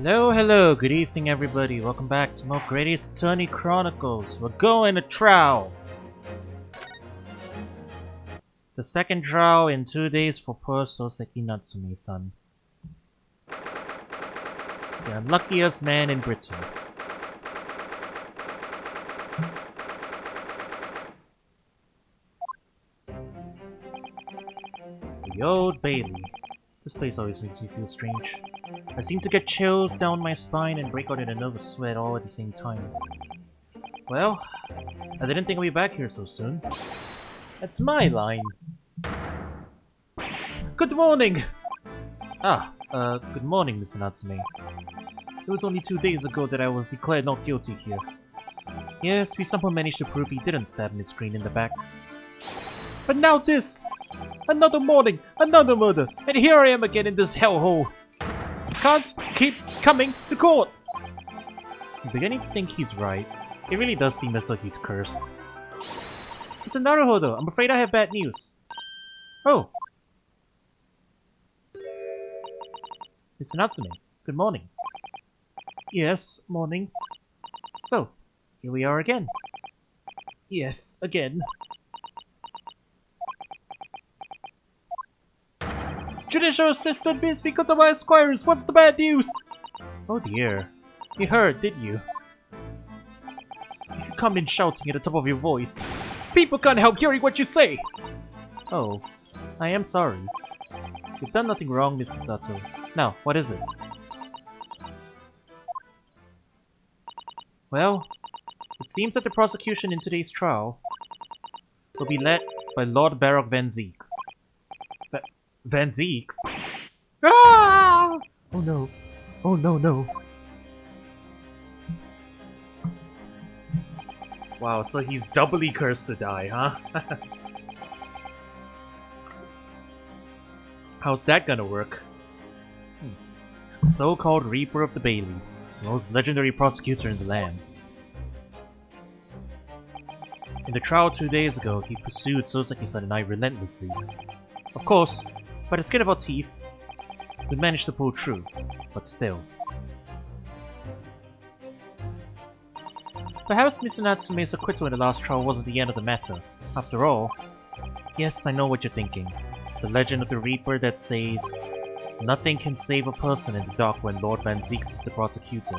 Hello, good evening everybody. Welcome back to more Greatest Attorney Chronicles. We're going to trial. The second trial in 2 days for poor Soseki Natsume-san. The unluckiest man in Britain. The Old Bailey. This place always makes me feel strange. I seem to get chills down my spine and break out in a nervous sweat all at the same time. Well, I didn't think I'd be back here so soon. That's my line. Good morning! Good morning, Mr. Natsume. It was only 2 days ago that I was declared not guilty here. Yes, we somehow managed to prove he didn't stab Miss Green in the back. But now this! Another morning, another murder, and here I am again in this hellhole. Can't keep coming to court! I'm beginning to think he's right. It really does seem as though he's cursed. Mr. Naruhodo, I'm afraid I have bad news. Oh. Mr. Natsume, good morning. Yes, morning. So, here we are again. Yes, again. Judicial Assistant Miss Mikotama Esquires, what's the bad news? Oh dear. You heard, didn't you? If you come in shouting at the top of your voice, people can't help hearing what you say! Oh, I am sorry. You've done nothing wrong, Mr. Sato. Now, what is it? Well, it seems that the prosecution in today's trial will be led by Lord Baroque Van Zeeks. Van Zeeks? Ah! Oh no. Oh no. Wow, so he's doubly cursed to die, huh? How's that gonna work? So-called Reaper of the Bailey, the most legendary prosecutor in the land. In the trial 2 days ago, he pursued Soseki-san and I relentlessly. Of course, by the skin of our teeth, we managed to pull through, but still. Perhaps Mr. Natsume's acquittal in the last trial wasn't the end of the matter. After all, yes, I know what you're thinking. The legend of the Reaper that says, nothing can save a person in the dark when Lord Van Zeeks is the prosecutor.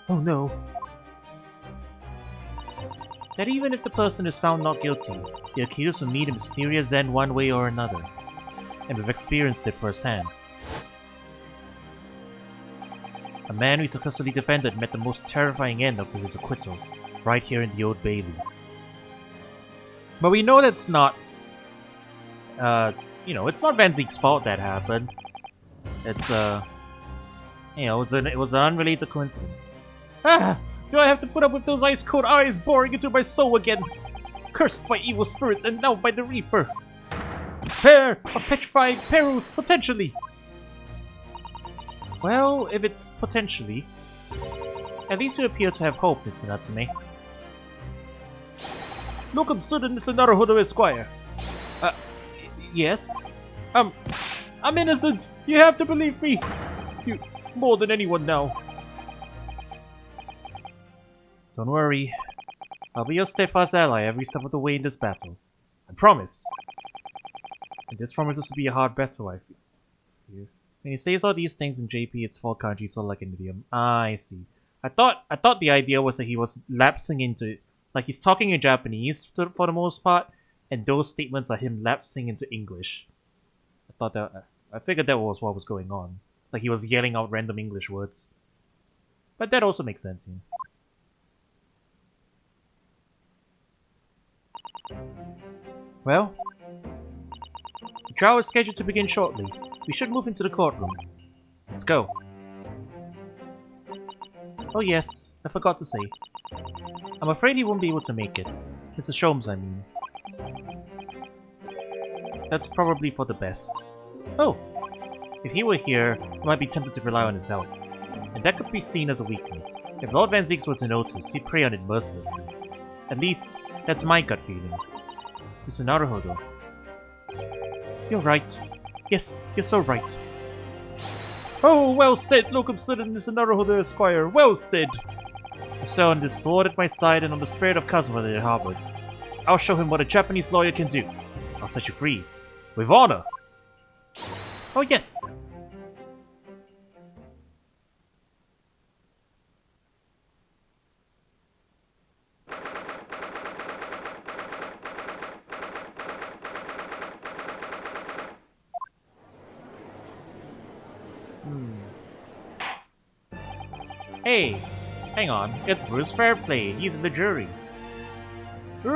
Oh no. That even if the person is found not guilty, the accused will meet a mysterious end one way or another. And we've experienced it firsthand. A man we successfully defended met the most terrifying end after his acquittal, right here in the Old Bailey. But we know that's not, it's not Van Zeek's fault that happened. It's, it was an unrelated coincidence. Ah! Do I have to put up with those ice-cold eyes boring into my soul again? Cursed by evil spirits and now by the Reaper. Pair of petrifying perils, potentially! Well, if it's potentially, at least you appear to have hope, Mr. Natsume. Locum student Mr. Naruhodo Esquire. Yes? I'm innocent! You have to believe me! You, more than anyone now. Don't worry. I'll be your steadfast ally every step of the way in this battle. I promise! And this promises to be a hard battle, I fear. When he says all these things in JP, it's for kanji, so like an idiom. Ah, I see. I thought the idea was that he was lapsing into, like he's talking in Japanese for the most part, and those statements are him lapsing into English. I figured that was what was going on. Like he was yelling out random English words. But that also makes sense, Well, the trial is scheduled to begin shortly. We should move into the courtroom. Let's go. Oh yes, I forgot to say. I'm afraid he won't be able to make it. Mr. Sholmes, I mean. That's probably for the best. Oh, if he were here, I might be tempted to rely on his help. And that could be seen as a weakness. If Lord Van Zeeks were to notice, he'd prey on it mercilessly. At least, that's my gut feeling. Mr. Naruhodo. You're right. Yes, you're so right. Oh, well said, locum student is another Hodor Esquire. Well said. I stand this sword at my side and on the spirit of Kazuma that it harbors. I'll show him what a Japanese lawyer can do. I'll set you free. With honor. Oh, yes. Hey, hang on. It's Bruce Fairplay. He's in the jury. The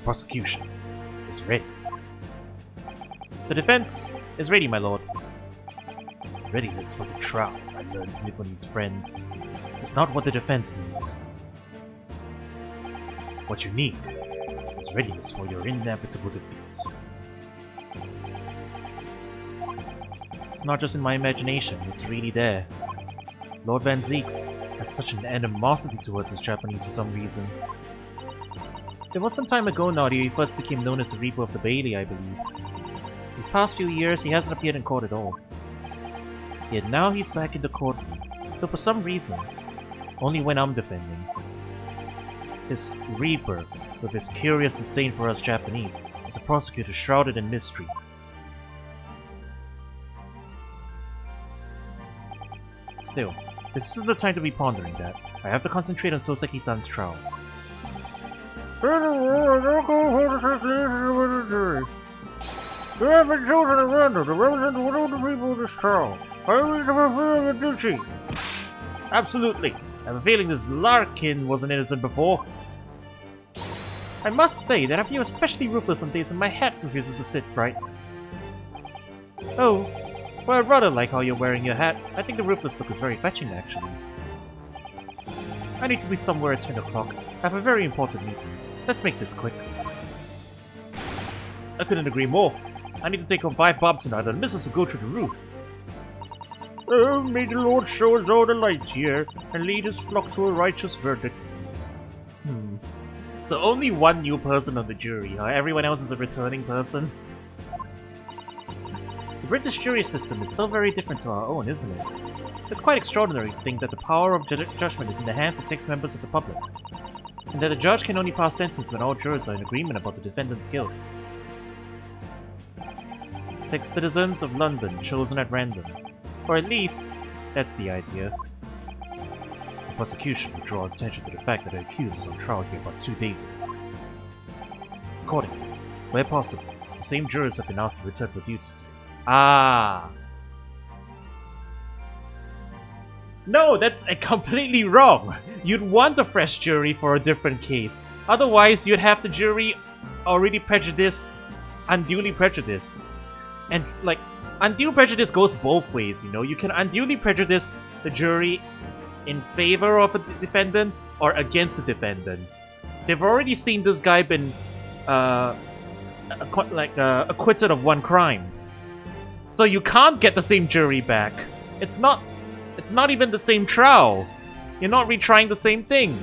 prosecution is ready. The defense is ready, my lord. Readiness for the trial, I learned from Nipponi's friend, is not what the defense needs. What you need is readiness for your inevitable defeat. It's not just in my imagination, it's really there. Lord Van Zeeks has such an animosity towards his Japanese for some reason. It was some time ago now that he first became known as the Reaper of the Bailey, I believe. These past few years, he hasn't appeared in court at all. Yet now he's back in the courtroom, though for some reason, only when I'm defending. This Reaper, with his curious disdain for us Japanese, is a prosecutor shrouded in mystery. Still, this isn't the time to be pondering that. I have to concentrate on Soseki-san's trial. You have been chosen at random to represent one of the people of this trial. Are you to fulfill your duty? Absolutely. I have a feeling this Larkin wasn't innocent before. I must say that I feel especially ruthless on days when my hat refuses to sit right. Oh, well, I rather like how you're wearing your hat. I think the ruthless look is very fetching, actually. I need to be somewhere at 10 o'clock. I have a very important meeting. Let's make this quick. I couldn't agree more. I need to take home 5 bob tonight, and Mrs. will go through the roof. Oh, may the Lord show us all the light here, and lead his flock to a righteous verdict. So only one new person on the jury, huh? Everyone else is a returning person? The British jury system is so very different to our own, isn't it? It's quite extraordinary to think that the power of judgment is in the hands of 6 members of the public, and that a judge can only pass sentence when all jurors are in agreement about the defendant's guilt. 6 citizens of London chosen at random. Or at least, that's the idea. The prosecution would draw attention to the fact that the accused was on trial here about 2 days ago. Accordingly, where possible, the same jurors have been asked to return for duty. Ah! No, that's completely wrong! You'd want a fresh jury for a different case. Otherwise, you'd have the jury already prejudiced, unduly prejudiced. And, like, undue prejudice goes both ways, you know? You can unduly prejudice the jury in favor of a defendant or against the defendant. They've already seen this guy been, acquitted of 1 crime. So you can't get the same jury back. It's not even the same trial. You're not retrying the same thing.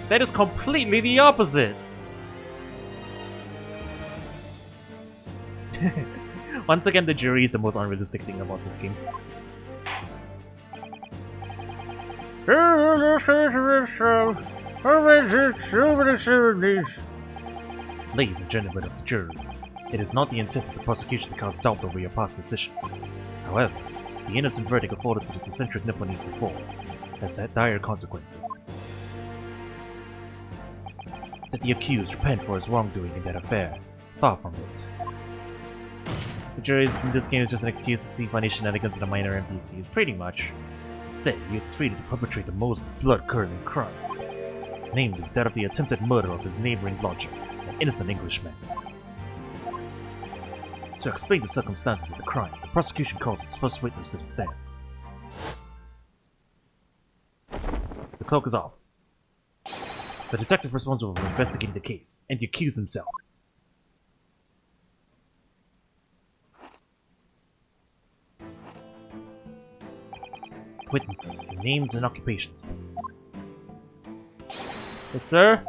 That is completely the opposite. Once again, the jury is the most unrealistic thing about this game. Ladies and gentlemen of the jury, it is not the intent of the prosecution to cast doubt over your past decision. However, the innocent verdict afforded to the eccentric Nipponese before has had dire consequences. That the accused repent for his wrongdoing in that affair, far from it. The jury in this game is just an excuse to see funny shenanigans in a minor NPCs, pretty much. Instead, he uses freedom to perpetrate the most blood-curdling crime, namely that of the attempted murder of his neighboring lodger, an innocent Englishman. To explain the circumstances of the crime, the prosecution calls its first witness to the stand. The cloak is off. The detective responsible for investigating the case, and the accused himself. Witnesses, your names and occupations, please. Yes, sir.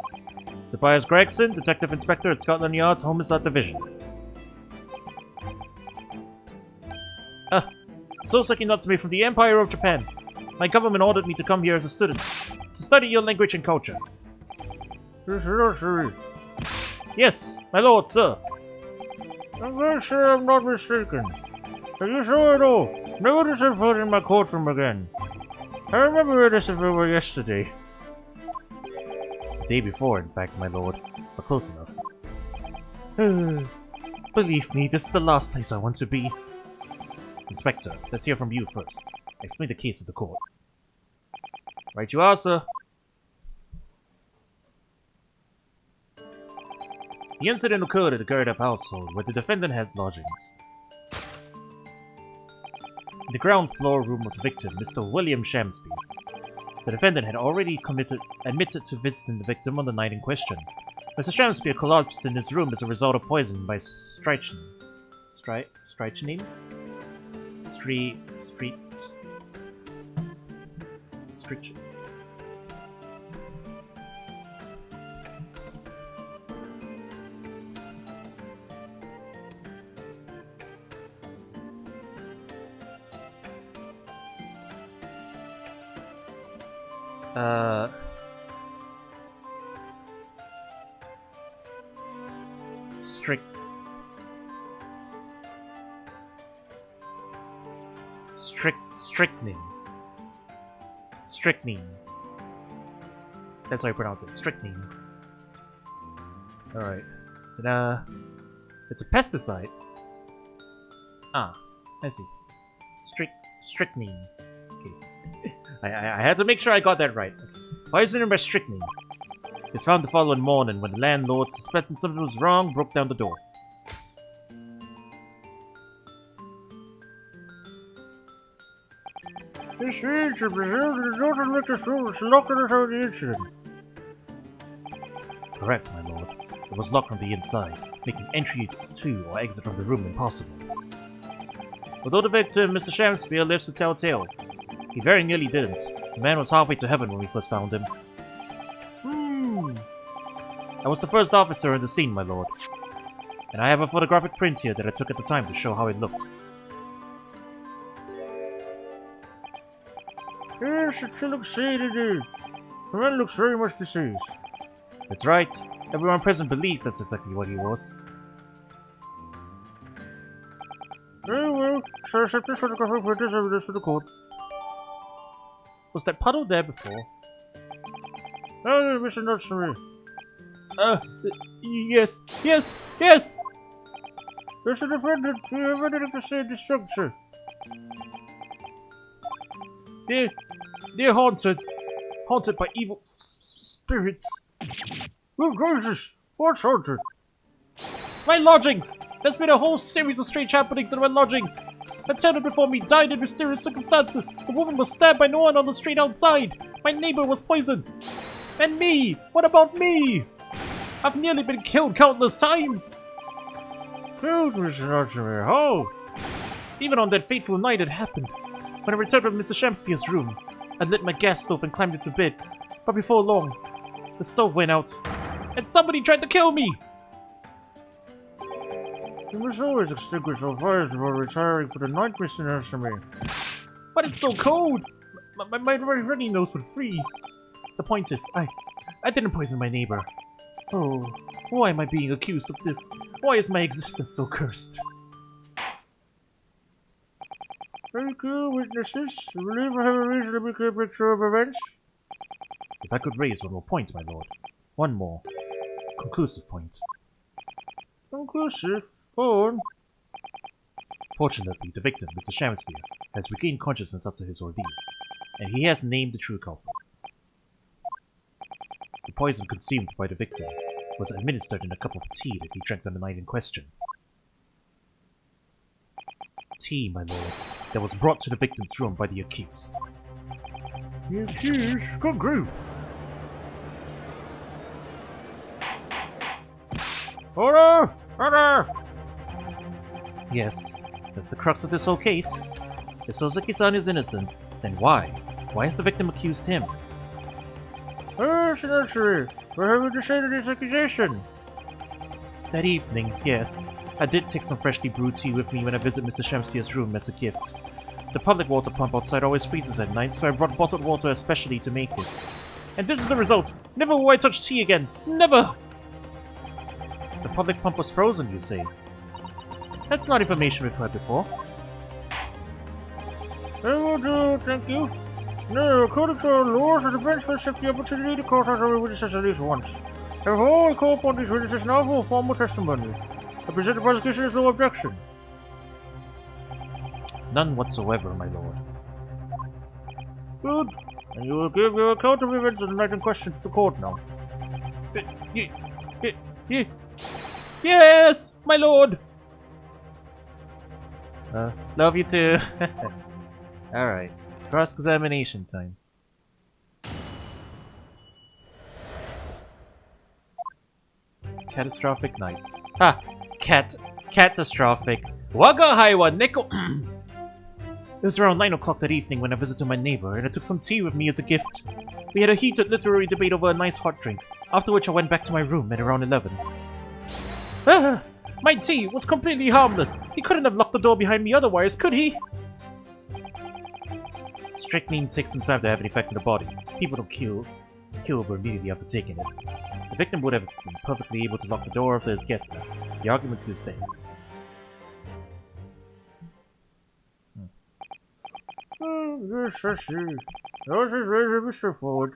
Tobias Gregson, Detective Inspector at Scotland Yard's Homicide Division. Soseki Natsume from the Empire of Japan. My government ordered me to come here as a student, to study your language and culture. Yes, my lord, sir. I'm very sure I'm not mistaken. Are you sure at all? Notice I've heard in my courtroom again. I remember it as if it were yesterday. The day before, in fact, my lord. But close enough. Believe me, this is the last place I want to be. Inspector, let's hear from you first. Explain the case to the court. Right you are, sir. The incident occurred at the Gerda household, where the defendant had lodgings. In the ground floor room of the victim, Mr. William Shamsby. The defendant had already admitted to visiting the victim on the night in question. Mr. Shamsby collapsed in his room as a result of poison by strychnine. Strychnine? Strychnine. That's how I pronounce it. Strychnine. Alright. It's a pesticide. Ah, I see. Strychnine. Okay. I had to make sure I got that right. Okay. Poisoning by strychnine. It's found the following morning when the landlord, suspecting something was wrong, broke down the door. This is to presume that the daughter let us room was locked outside the incident. Correct, my lord. It was locked from the inside, making entry to or exit from the room impossible. Although the victim, Mr. Shamspeare, lives to tell tale, he very nearly didn't. The man was halfway to heaven when we first found him. I was the first officer in the scene, my lord. And I have a photographic print here that I took at the time to show how it looked. Yes, it looks shaded. The man looks very much deceased. That's right. Everyone present believed that's exactly what he was. Very well. So accept this photographic print as evidence to the court. Was that puddle there before? Oh, Mr. Natsume. Yes. There's a defendant. You have entered the same structure. They're haunted by evil spirits. Oh, Jesus! What's haunted? My lodgings! There's been a whole series of strange happenings in my lodgings. A tenant before me died in mysterious circumstances. A woman was stabbed by no one on the street outside. My neighbor was poisoned. And me! What about me? I've nearly been killed countless times. Killed, Mr. Natsume? How? Even on that fateful night it happened. When I returned from Mr. Shamspeare's room, I lit my gas stove and climbed into bed. But before long, the stove went out, and somebody tried to kill me! You must always extinguish all fires before retiring for the night, Mr. Natsume. But it's so cold! My runny nose would freeze. The point is, I didn't poison my neighbor. Oh, why am I being accused of this? Why is my existence so cursed? Thank you, witnesses. I believe I have a reasonably clear picture of events. If I could raise one more point, my lord. One more. Conclusive point. Conclusive? Go on. Fortunately, the victim, Mr. Shamspeare, has regained consciousness after his ordeal, and he has named the true culprit. The poison consumed by the victim was administered in a cup of tea that he drank on the night in question. Tea, my lord, that was brought to the victim's room by the accused. The accused? Good grief! Order! Order! Yes, that's the crux of this whole case. If Soseki-san is innocent, then why? Why has the victim accused him? Senator, where have you decided this accusation? That evening, yes. I did take some freshly brewed tea with me when I visit Mr. Shamspeare's room as a gift. The public water pump outside always freezes at night, so I brought bottled water especially to make it. And this is the result! Never will I touch tea again! Never! The public pump was frozen, you say? That's not information we've heard before. I will do, thank you. No, according to our laws, the defense must have the opportunity to call out our witnesses at least once. I have all call upon these witnesses now for formal testimony. I present the prosecution as no objection. None whatsoever, my lord. Good. And you will give your account of events of the night in question to the court now. Yes, my lord! Love you too. Alright. Cross-examination time. Catastrophic night. Ha! Catastrophic. Waga Haiwa Neko. It was around 9 o'clock that evening when I visited my neighbor, and I took some tea with me as a gift. We had a heated literary debate over a nice hot drink, after which I went back to my room at around 11. My tea was completely harmless. He couldn't have locked the door behind me otherwise, could he? Strychnine takes some time to have an effect on the body. People don't kill over immediately after taking it. The victim would have been perfectly able to lock the door after his guest left. The argument still stands. Yes, I see. Yours is very straightforward.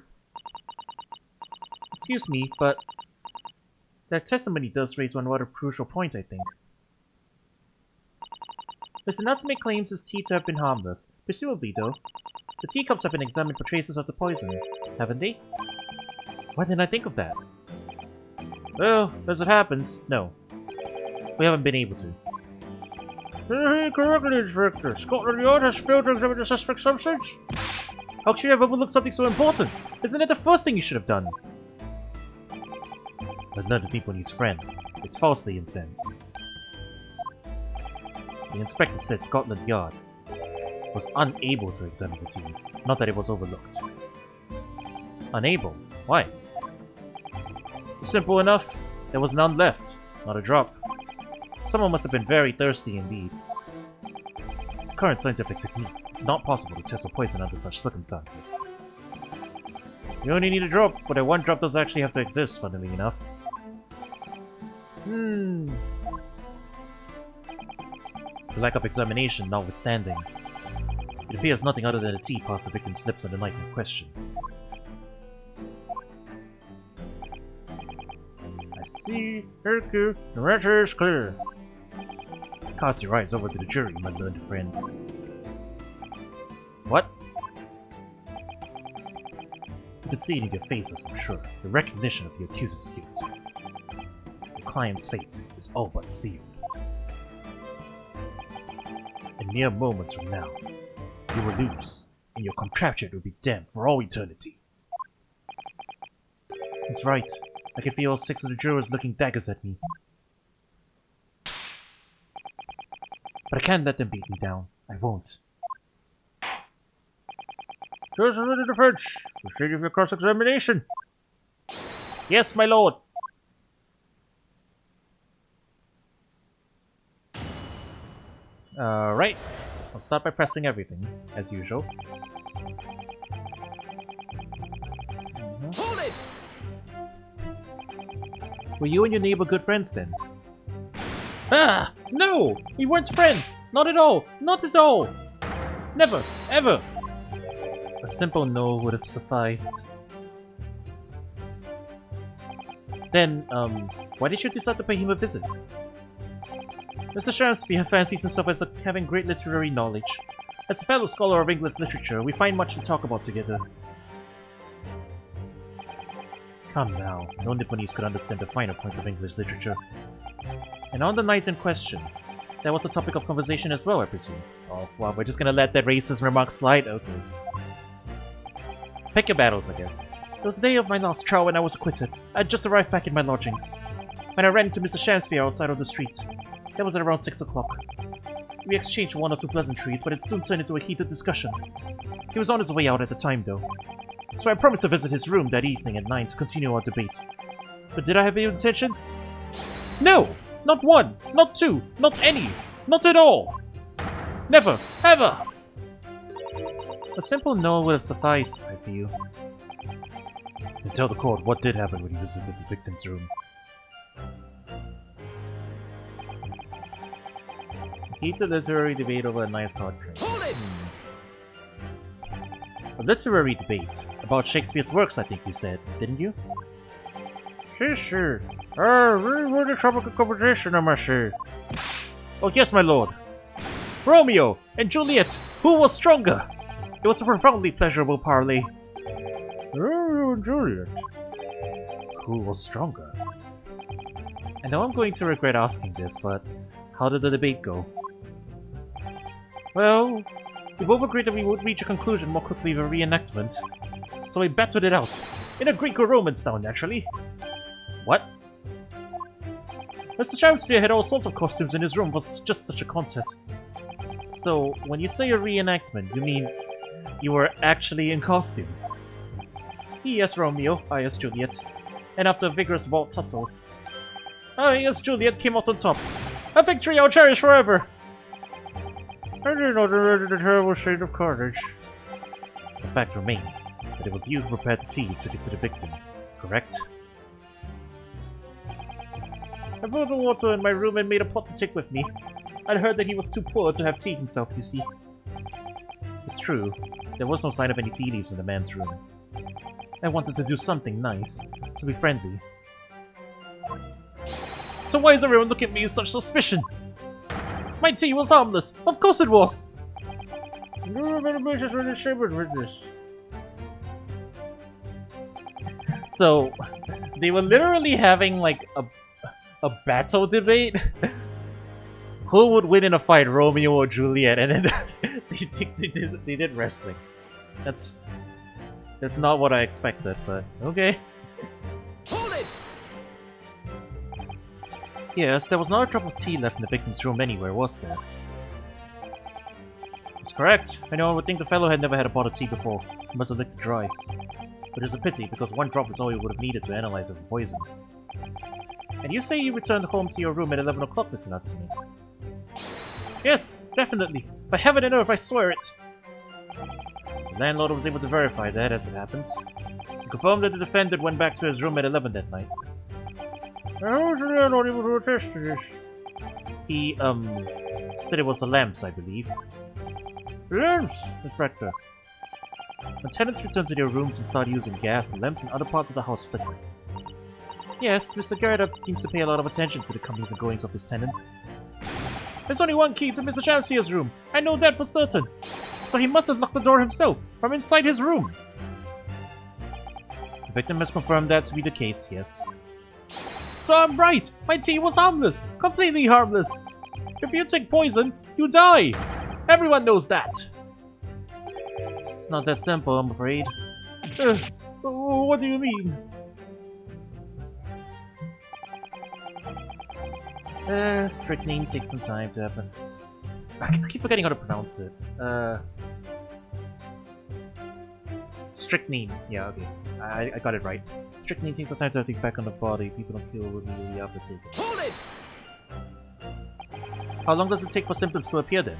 Excuse me, but that testimony does raise one rather crucial point, I think. Mr. Natsume claims his tea to have been harmless. Presumably, though. The teacups have been examined for traces of the poison, haven't they? Why didn't I think of that? Well, as it happens, no. We haven't been able to. Correctly, Inspector. Scotland Yard has failed to examine the suspect's substance. How could you have overlooked something so important? Isn't it the first thing you should have done? But none to think when his friend is falsely incensed. The inspector said Scotland Yard was unable to examine the tea, not that it was overlooked. Unable? Why? Simple enough. There was none left. Not a drop. Someone must have been very thirsty indeed. With current scientific techniques, it's not possible to test for poison under such circumstances. You only need a drop, but that one drop does actually have to exist, funnily enough. The lack of examination notwithstanding, it appears nothing other than a tea passed the victim's lips on the night in question. I see. Thank you. The matter is clear. Cast your eyes over to the jury, my learned friend. What? You can see it in your faces, I'm sure. The recognition of the accuser's guilt. Your client's fate is all but sealed. In mere moments from now, you will lose, and your compatriot will be damned for all eternity. He's right. I can feel all 6 of the jurors looking daggers at me. But I can't let them beat me down. I won't. Judge of the defense, proceed with your cross-examination. Yes, my lord. Alright. I'll start by pressing everything, as usual. Hold it! Were you and your neighbor good friends then? Ah! No! We weren't friends! Not at all! Not at all! Never! Ever! A simple no would have sufficed. Then, why did you decide to pay him a visit? Mr. Shamspeare fancies himself as having great literary knowledge. As a fellow scholar of English literature, we find much to talk about together. Come now, no Nipponese could understand the finer points of English literature. And on the night in question, that was the topic of conversation as well, I presume. Oh, wow, we're just gonna let that racist remark slide? Okay. Pick your battles, I guess. It was the day of my last trial when I was acquitted. I had just arrived back in my lodgings, when I ran into Mr. Shamspeare outside on the street. That was at around 6 o'clock. We exchanged one or two pleasantries, but it soon turned into a heated discussion. He was on his way out at the time, though. so I promised to visit his room that evening at 9 to continue our debate. But did I have ill intentions? No! Not one! Not two! Not any! Not at all! Never! Ever! A simple no would have sufficed, I feel. And tell the court what did happen when you visited the victim's room. Heated literary debate over a nice hot drink. A literary debate? About Shakespeare's works, I think you said, didn't you? Sure. Really were the tropical conversation, I must say. Oh yes, my lord. Romeo and Juliet, who was stronger? It was a profoundly pleasurable parley. Romeo and Juliet. Who was stronger? I know I'm going to regret asking this, but how did the debate go? Well, we both agreed that we would reach a conclusion more quickly with a reenactment, so we battled it out. In a Greek or Roman style, naturally. What? Mr. Shakespeare had all sorts of costumes in his room, was just such a contest. So, when you say a reenactment, you mean you were actually in costume? He as Romeo, I as Juliet, and after a vigorous ball tussle, I as Juliet came out on top. A victory I'll cherish forever! I didn't know the terrible shade of carnage. The fact remains that it was you who prepared the tea and took it to the victim, correct? I brought the water in my room and made a pot to take with me. I'd heard that he was too poor to have tea himself, you see. It's true, there was no sign of any tea leaves in the man's room. I wanted to do something nice, to be friendly. So why is everyone looking at me with such suspicion? My tea was harmless! Of course it was! So, they were literally having like a battle debate? Who would win in a fight, Romeo or Juliet? And then they did wrestling. That's not what I expected, but okay. Hold it! Yes, there was not a drop of tea left in the victim's room anywhere, was there? That's correct. Anyone would think the fellow had never had a pot of tea before. He must have licked it dry. Which is a pity, because one drop is all he would have needed to analyze it for poison. And you say you returned home to your room at 11 o'clock, Mr. Natsume? Yes, definitely. By heaven and earth, I swear it! The landlord was able to verify that, as it happens. He confirmed that the defendant went back to his room at 11 that night. How was the landlord able to attest to this? He, said it was the lamps, I believe. Lamps, Inspector. When tenants returned to their rooms and started using gas, the lamps in other parts of the house flickered. Yes, Mr. Gerda seems to pay a lot of attention to the comings and goings of his tenants. There's only one key to Mr. Shakespeare's room. I know that for certain. So he must have locked the door himself, from inside his room. The victim has confirmed that to be the case, yes. So I'm right! My tea was harmless! Completely harmless! If you take poison, you die! Everyone knows that! It's not that simple, I'm afraid. What do you mean? Strychnine takes some time to happen. I keep forgetting how to pronounce it. Strychnine. Yeah, okay. I got it right. Strychnine takes some time to have the effect on the body. People don't feel immediately after taking it. Hold it! How long does it take for symptoms to appear then?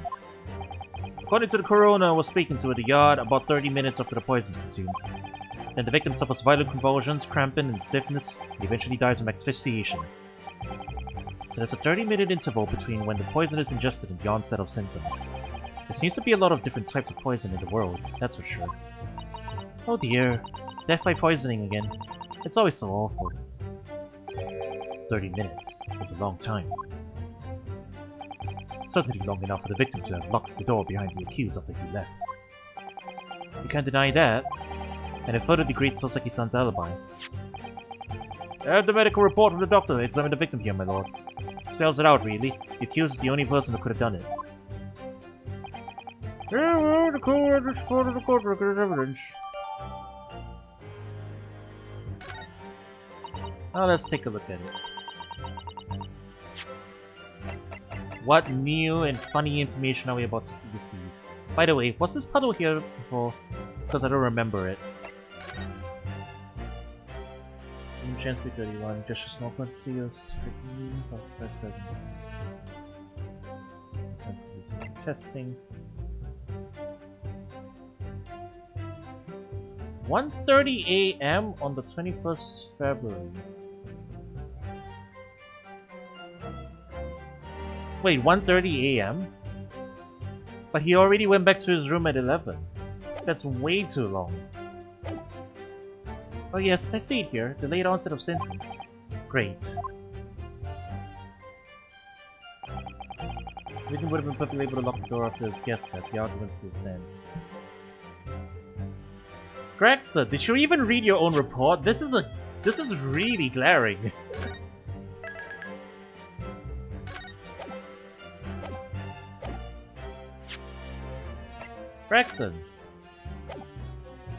According to the coroner I was speaking to at the yard, about 30 minutes after the poison is consumed. Then the victim suffers violent convulsions, cramping, and stiffness, and eventually dies from asphyxiation. So there's a 30-minute interval between when the poison is ingested and the onset of symptoms. There seems to be a lot of different types of poison in the world, that's for sure. Oh dear, death by poisoning again. It's always so awful. 30 minutes is a long time. Certainly long enough for the victim to have locked the door behind the accused after he left. You can't deny that, and it further degrades Soseki-san's alibi. I have the medical report from the doctor who examined the victim here, my lord. It spells it out, really. The accused is the only person who could have done it. Yeah, well, the court has supported the court record as evidence. Now let's take a look at it. What new and funny information are we about to receive? By the way, was this puddle here before? Because I don't remember it. Chance to 31, just a small quantity of testing. 1:30 a.m. on the 21st February. Wait, 1:30 a.m.? But he already went back to his room at 11. That's way too long. Oh yes, I see it here. Delayed onset of symptoms. Great. Victim would have been perfectly able to lock the door after his guest left. The argument still stands. Grexa, did you even read your own report? This is really glaring. Gregson,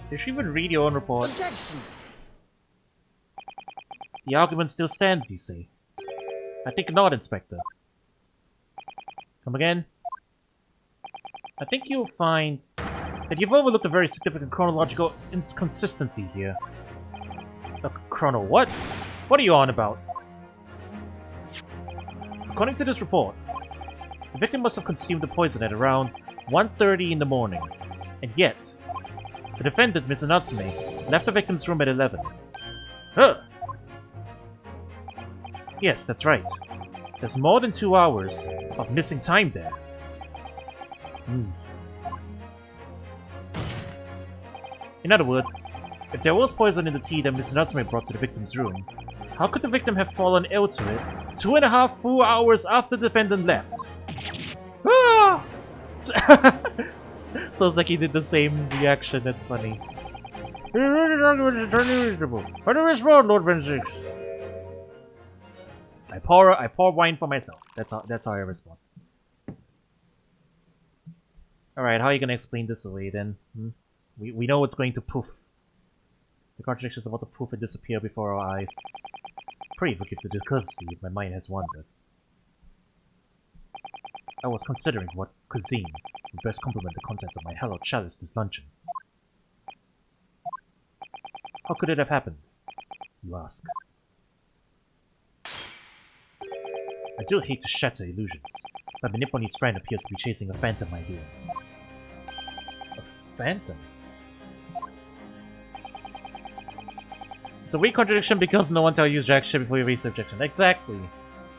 did you even read your own report? Objection! The argument still stands, you say? I think not, Inspector. Come again? I think you'll find that you've overlooked a very significant chronological inconsistency here. A chrono what? What are you on about? According to this report, the victim must have consumed the poison at around 1:30 in the morning, and yet, the defendant, Mr. Natsume, left the victim's room at 11. Huh! Yes, that's right. There's more than 2 hours of missing time there. In other words, if there was poison in the tea that Mr. Natsume brought to the victim's room, how could the victim have fallen ill to it 2.5 full hours after the defendant left? Ah! Sounds like he did the same reaction, that's funny. How do you respond, Lord Venzix? I pour wine for myself. That's how I respond. Alright, how are you gonna explain this away then? We know it's going to poof. The contradiction is about to poof and disappear before our eyes. Pray forgive the discourtesy if my mind has wandered. I was considering what cuisine would best complement the contents of my hallowed chalice this luncheon. How could it have happened, you ask? I do hate to shatter illusions, but the Nipponese friend appears to be chasing a phantom idea. A phantom? It's a weak contradiction because no one tells you jack shit before you raise the objection. Exactly.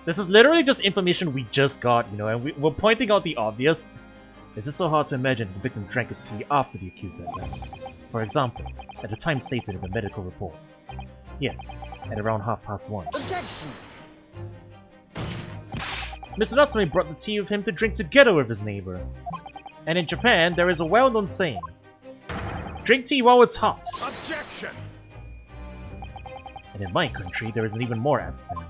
This is literally just information we just got, you know, and we're pointing out the obvious. Is it so hard to imagine the victim drank his tea after the accused had left? For example, at the time stated in the medical report. Yes, at around 1:30. Objection! Mr. Natsume brought the tea with him to drink together with his neighbor. And in Japan, there is a well-known saying, drink tea while it's hot. Objection! And in my country, there is an even more apt saying.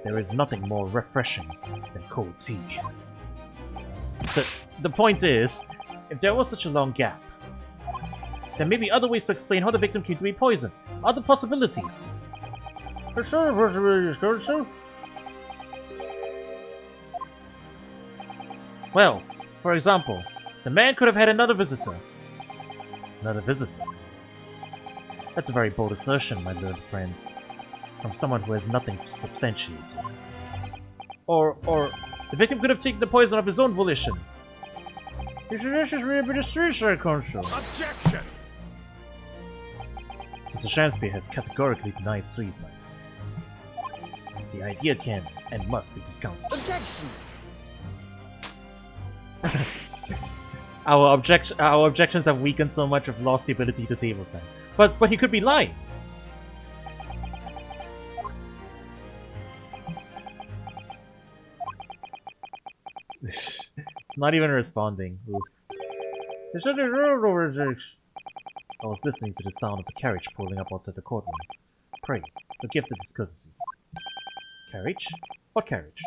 There is nothing more refreshing than cold tea. The point is, if there was such a long gap, there may be other ways to explain how the victim came to be poisoned. Other possibilities. Well, for example, the man could have had another visitor. Another visitor? That's a very bold assertion, my learned friend. From someone who has nothing to substantiate it. Or the victim could have taken the poison of his own volition. Objection! Mr. Shanspeare has categorically denied suicide. The idea can and must be discounted. Objection! Our objections have weakened so much we've lost the ability to table stand. But he could be lying. It's not even responding. Oof. I was listening to the sound of the carriage pulling up outside the courtroom. Pray, forgive the discourtesy. Carriage? What carriage?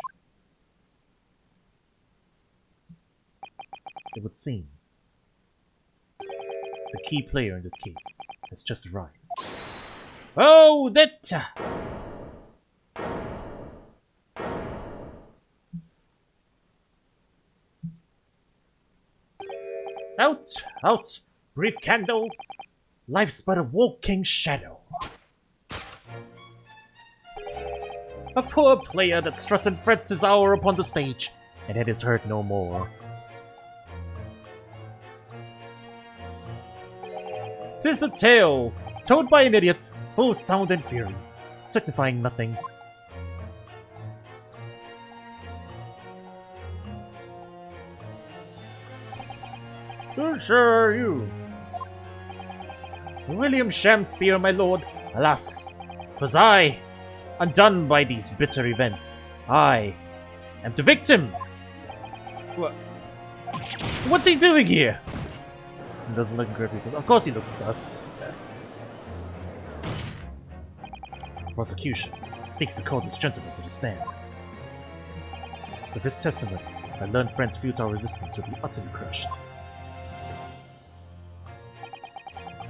It would seem the key player in this case has just arrived. Oh, that! Out! Out! Brief candle. Life's but a walking shadow. A poor player that struts and frets his hour upon the stage, and it is heard no more. 'Tis a tale told by an idiot, full of sound and fury, signifying nothing. Who, sir, are you? William Shakespeare, my lord. Alas, 'twas I, undone by these bitter events. I am the victim. What's he doing here? He doesn't look incredibly sus. Of course he looks sus. Prosecution seeks to call this gentleman to the stand. With his testimony, I learned friend's futile resistance would be utterly crushed.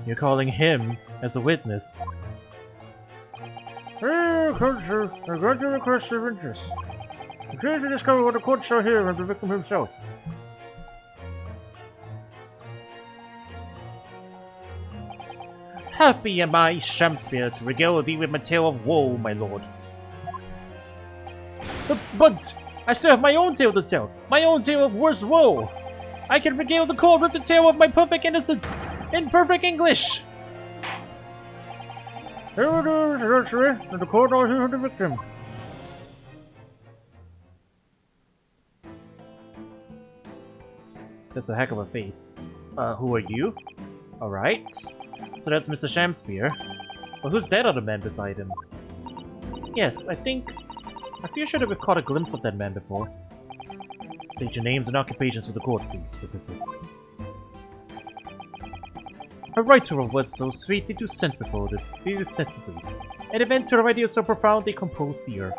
You're calling him as a witness. I grant your request of interest. I'm curious to discover what the court shall hear of the victim himself. Happy am I, Shakespeare, to regale thee with my tale of woe, my lord. But I still have my own tale to tell, my own tale of worse woe. I can regale the court with the tale of my perfect innocence in perfect English. Here it is, Archery, and the court will hear the victim. That's a heck of a face. Who are you? Alright. So that's Mr. Shakespeare. Well, who's that other man beside him? Yes, I feel you should have caught a glimpse of that man before. State your names and occupations for the court, please, witnesses. A writer of words so sweetly to sent before the please. An inventor of ideas so profoundly composed the earth.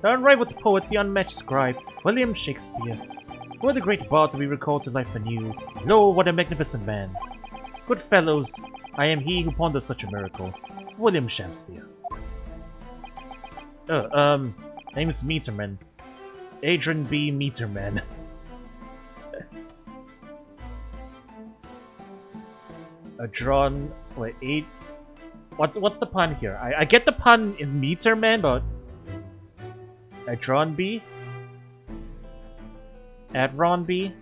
The unrivaled poet, the unmatched scribe, William Shakespeare. Were the great bard to be recalled to life anew. Lo, what a magnificent man. Good fellows, I am he who ponders such a miracle. William Shakespeare. Name is Meterman. Adrian B. Meterman. What's the pun here? I get the pun in Meterman, but Adron B? Adron B?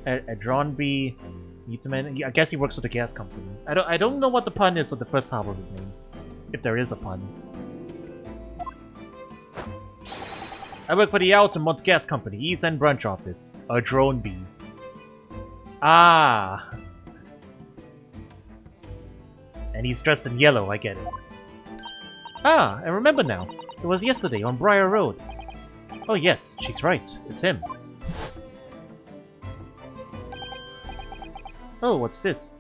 Adron B. Meterman? I guess he works for the gas company. I don't know what the pun is with the first half of his name. If there is a pun. I work for the Altamont Gas Company, East End Branch Office. A drone B. Ah! And he's dressed in yellow, I get it. Ah, I remember now. It was yesterday on Briar Road. Oh yes, she's right. It's him. Oh, what's this?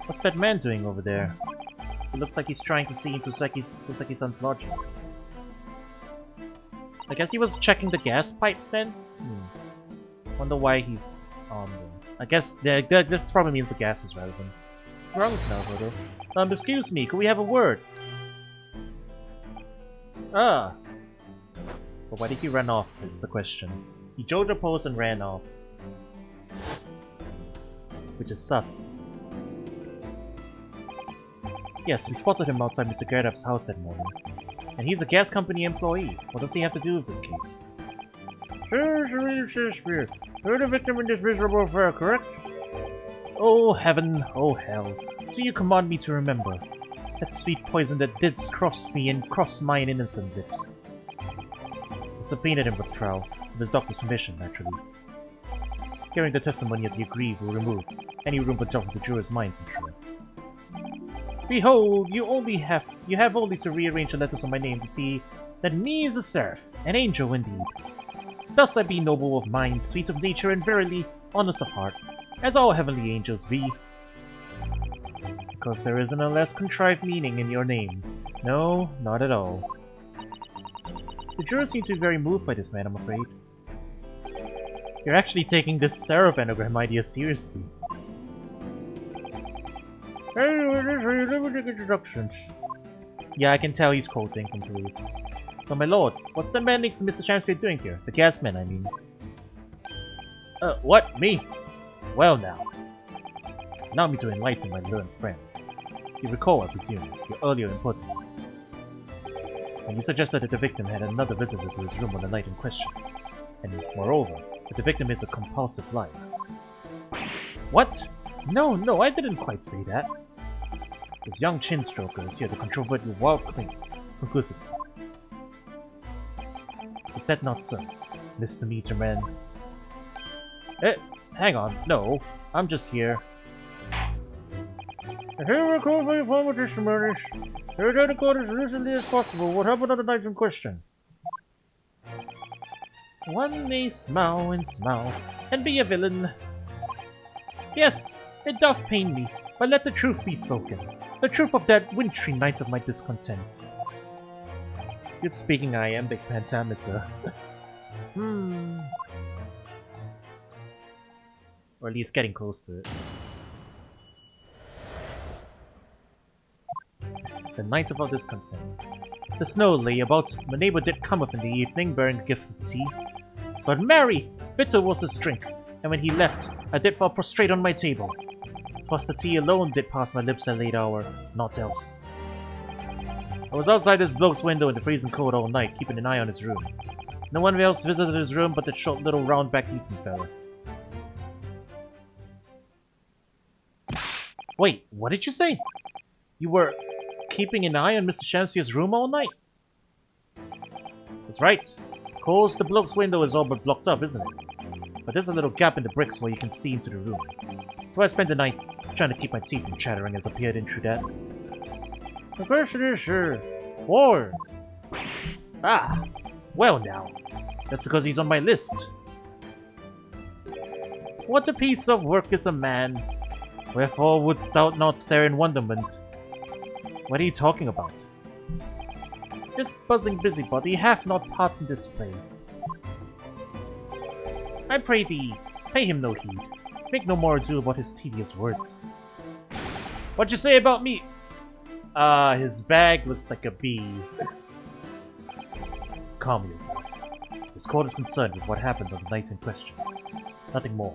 What's that man doing over there? It looks like he's trying to see into Saki-san's lodgings. I guess he was checking the gas pipes then? Wonder why he's on them. I guess that probably means the gas is relevant. What's wrong with now, brother? Excuse me, could we have a word? Ah! But why did he run off, is the question. He jojo posed and ran off. Which is sus. Yes, we spotted him outside Mr. Gerdap's house that morning. And he's a gas company employee. What does he have to do with this case? Sir, Shakespeare, you're the victim in this miserable affair, correct? Oh heaven, oh hell. Do you command me to remember that sweet poison that did cross me and cross mine innocent lips? I subpoenaed him for trial, with his doctor's permission, naturally. Hearing the testimony of the aggrieved will remove any room for doubt in the juror's mind, I'm sure. Behold, you have only to rearrange the letters of my name to see that me is a seraph, an angel indeed. Thus I be noble of mind, sweet of nature, and verily honest of heart, as all heavenly angels be. Because there isn't a less contrived meaning in your name. No, not at all. The jurors seem to be very moved by this man, I'm afraid. You're actually taking this seraph anagram idea seriously. Introductions. Yeah, I can tell he's quoting from Toulouse. So my lord, what's the man next to Mr. Shakespeare doing here? The gas man, I mean. What? Me? Well now. Allow me to enlighten my learned friend. You recall, I presume, your earlier impertinence. And you suggested that the victim had another visitor to his room on the night in question. And moreover, that the victim is a compulsive liar. What? No, I didn't quite say that. This young chin stroker is here to controvert your wild claims conclusively. Is that not so, Mr. Meterman? Hang on, no, I'm just here. Here we call for your formal testimonies. Here to the court as recently as possible. What happened on the night in question? One may smile and be a villain. Yes, it doth pain me, but let the truth be spoken. The truth of that wintry night of my discontent. Good speaking iambic pentameter. Or at least getting close to it. The night of our discontent. The snow lay about. My neighbor did cometh in the evening, bearing a gift of tea. But marry! Bitter was his drink, and when he left, I did fall prostrate on my table. 'Twas the tea alone did pass my lips at late hour, naught else. I was outside this bloke's window in the freezing cold all night, keeping an eye on his room. No one else visited his room but the short little round-backed Eastern fella. Wait, what did you say? You were keeping an eye on Mr. Shamspier's room all night? That's right. Of course, the bloke's window is all but blocked up, isn't it? But there's a little gap in the bricks where you can see into the room. So I spent the night trying to keep my teeth from chattering as I peered in through that. The question is, sir, war. Ah, well now. That's because he's on my list. What a piece of work is a man. Wherefore wouldst thou not stare in wonderment? What are you talking about? This buzzing busybody hath not part in this play. I pray thee, pay him no heed. Make no more ado about his tedious words. What'd you say about me? His bag looks like a bee. Calm yourself. This court is concerned with what happened on the night in question. Nothing more.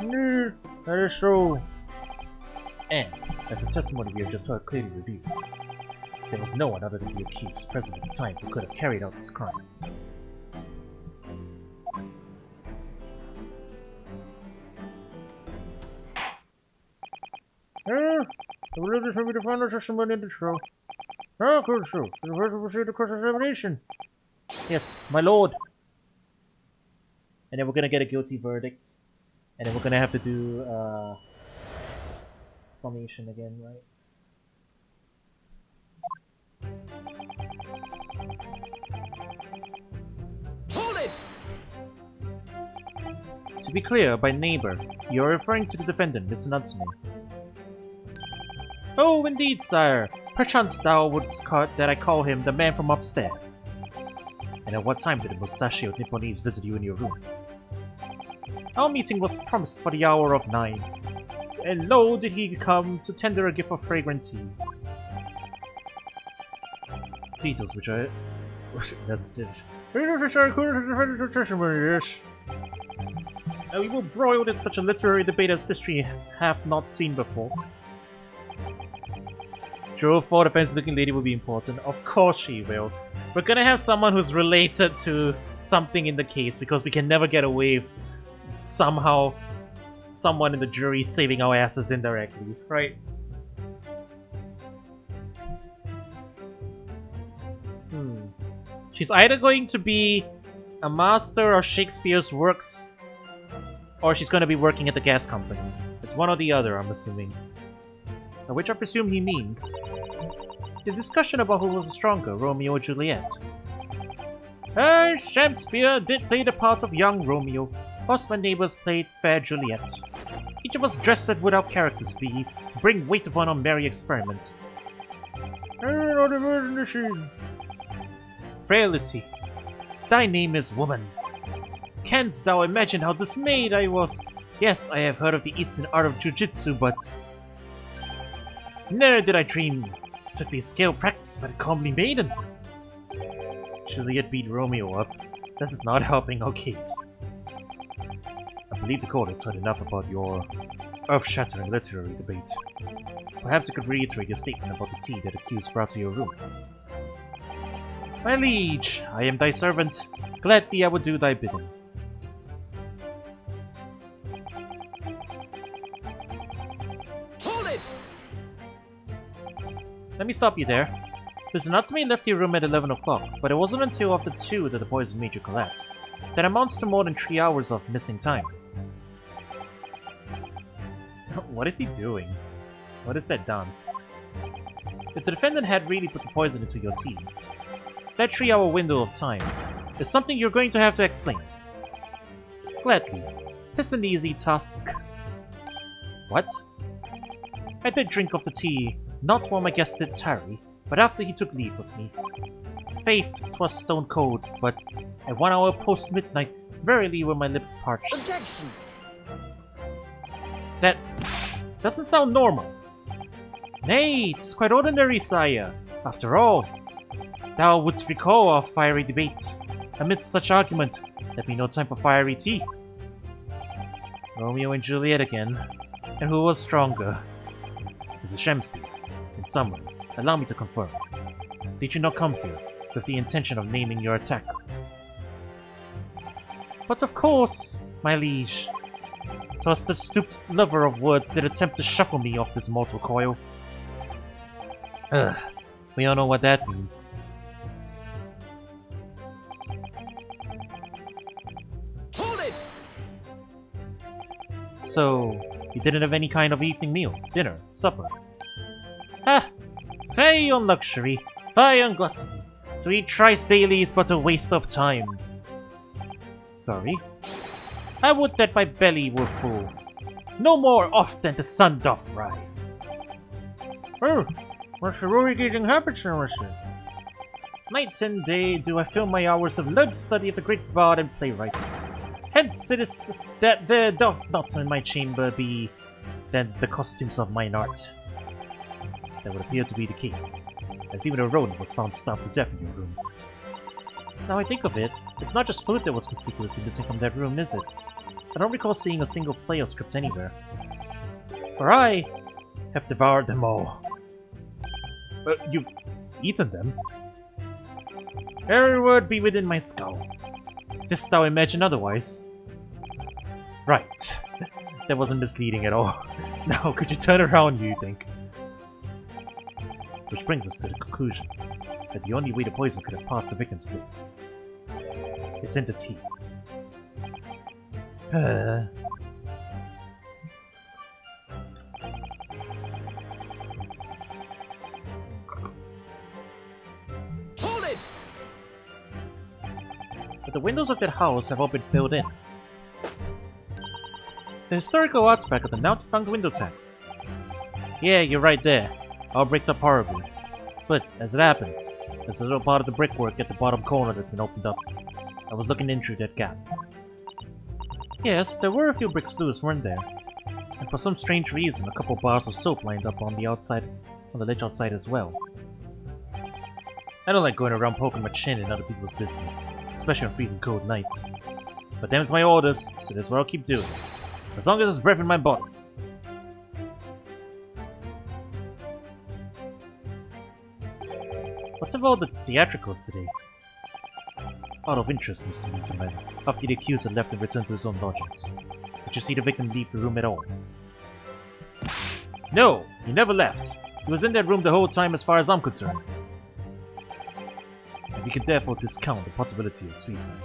That is so. And, as the testimony we have just heard clearly reveals, there was no one other than the accused present at the time who could have carried out this crime. I believe this will be the final testimony in the trial. Ah, good, so. The verdict will proceed to cross-examination. Yes, my lord. And then we're gonna get a guilty verdict. And then we're gonna have to do, summation again, right? Hold it! To be clear, by neighbor, you are referring to the defendant, Mr. Natsume. Oh, indeed, sire. Perchance thou wouldst that I call him the man from upstairs. And at what time did the mustachioed Nipponese visit you in your room? Our meeting was promised for the hour of 9. And lo, did he come to tender a gift of fragrant tea. Details which I... That's it. We were broiled in such a literary debate as history hath not seen before. True, for the fancy-looking lady will be important. Of course she will. We're gonna have someone who's related to something in the case because we can never get away with somehow someone in the jury saving our asses indirectly, right? She's either going to be a master of Shakespeare's works or she's going to be working at the gas company. It's one or the other, I'm assuming. Which I presume he means. The discussion about who was stronger, Romeo or Juliet. Shakespeare did play the part of young Romeo, whilst my neighbors played fair Juliet. Each of us dressed it without characters be, bring weight upon our merry experiment. Frailty, thy name is woman. Canst thou imagine how dismayed I was? Yes, I have heard of the Eastern art of Jujitsu, but... ne'er did I dream 'twould be a skill practiced by the comely maiden. Juliet beat Romeo up. This is not helping our case. I believe the court has heard enough about your earth-shattering literary debate. Perhaps you could reiterate your statement about the tea that accused brought to your room. My liege, I am thy servant. Gladly I would do thy bidding. Hold it! Let me stop you there. This anatomy left your room at 11 o'clock, but it wasn't until after 2 that the poison made you collapse. That amounts to more than 3 hours of missing time. What is he doing? What is that dance? If the defendant had really put the poison into your tea, that 3-hour window of time is something you're going to have to explain. Gladly. 'Tis an easy task. What? I did drink of the tea, not while my guest did tarry, but after he took leave of me. Faith, 'twas stone cold, but at 1 hour post midnight, verily were my lips parched. Objection! That doesn't sound normal. Nay, 'tis quite ordinary, sire. After all, thou wouldst recall our fiery debate. Amidst such argument, there'd be no time for fiery tea. Romeo and Juliet again. And who was stronger? Is it Shemsby? In summary, allow me to confirm. Did you not come here with the intention of naming your attack? But of course, my liege. So as the stooped lover of words did attempt to shuffle me off this mortal coil. We all know what that means. Hold it! So, you didn't have any kind of evening meal, dinner, supper? Ah! Fie on luxury, fie on gluttony. To eat thrice daily is but a waste of time. Sorry? I would that my belly were full. No more oft than the sun doth rise. What's the rury-gating habits, Mercer? Night and day do I fill my hours of learned study of the great bard and playwright. Hence it is that there doth not in my chamber be than the costumes of mine art. That would appear to be the case, as even a rodent was found starved to death in your room. Now I think of it, it's not just food that was conspicuously missing from that room, is it? I don't recall seeing a single play or script anywhere. For I have devoured them all. You've eaten them? Every word be within my skull. Didst thou imagine otherwise? Right. That wasn't misleading at all. Now, could you turn around, you think? Which brings us to the conclusion that the only way the poison could have passed the victim's lips is in the tea. Hold it! But the windows of that house have all been filled in. The historical artifact of the now defunct window tax. Yeah, you're right there. All bricked up horribly. But, as it happens, there's a little part of the brickwork at the bottom corner that's been opened up. I was looking in through that gap. Yes, there were a few bricks loose, weren't there? And for some strange reason, a couple bars of soap lined up on the outside, on the ledge outside as well. I don't like going around poking my chin in other people's business, especially on freezing cold nights. But them's my orders, so that's what I'll keep doing. As long as there's breath in my body. What's involved with theatricals today? Out of interest, Mr. Newtonman, after the accused had left and returned to his own lodgings. Did you see the victim leave the room at all? No, he never left. He was in that room the whole time as far as I'm concerned. And we can therefore discount the possibility of suicide.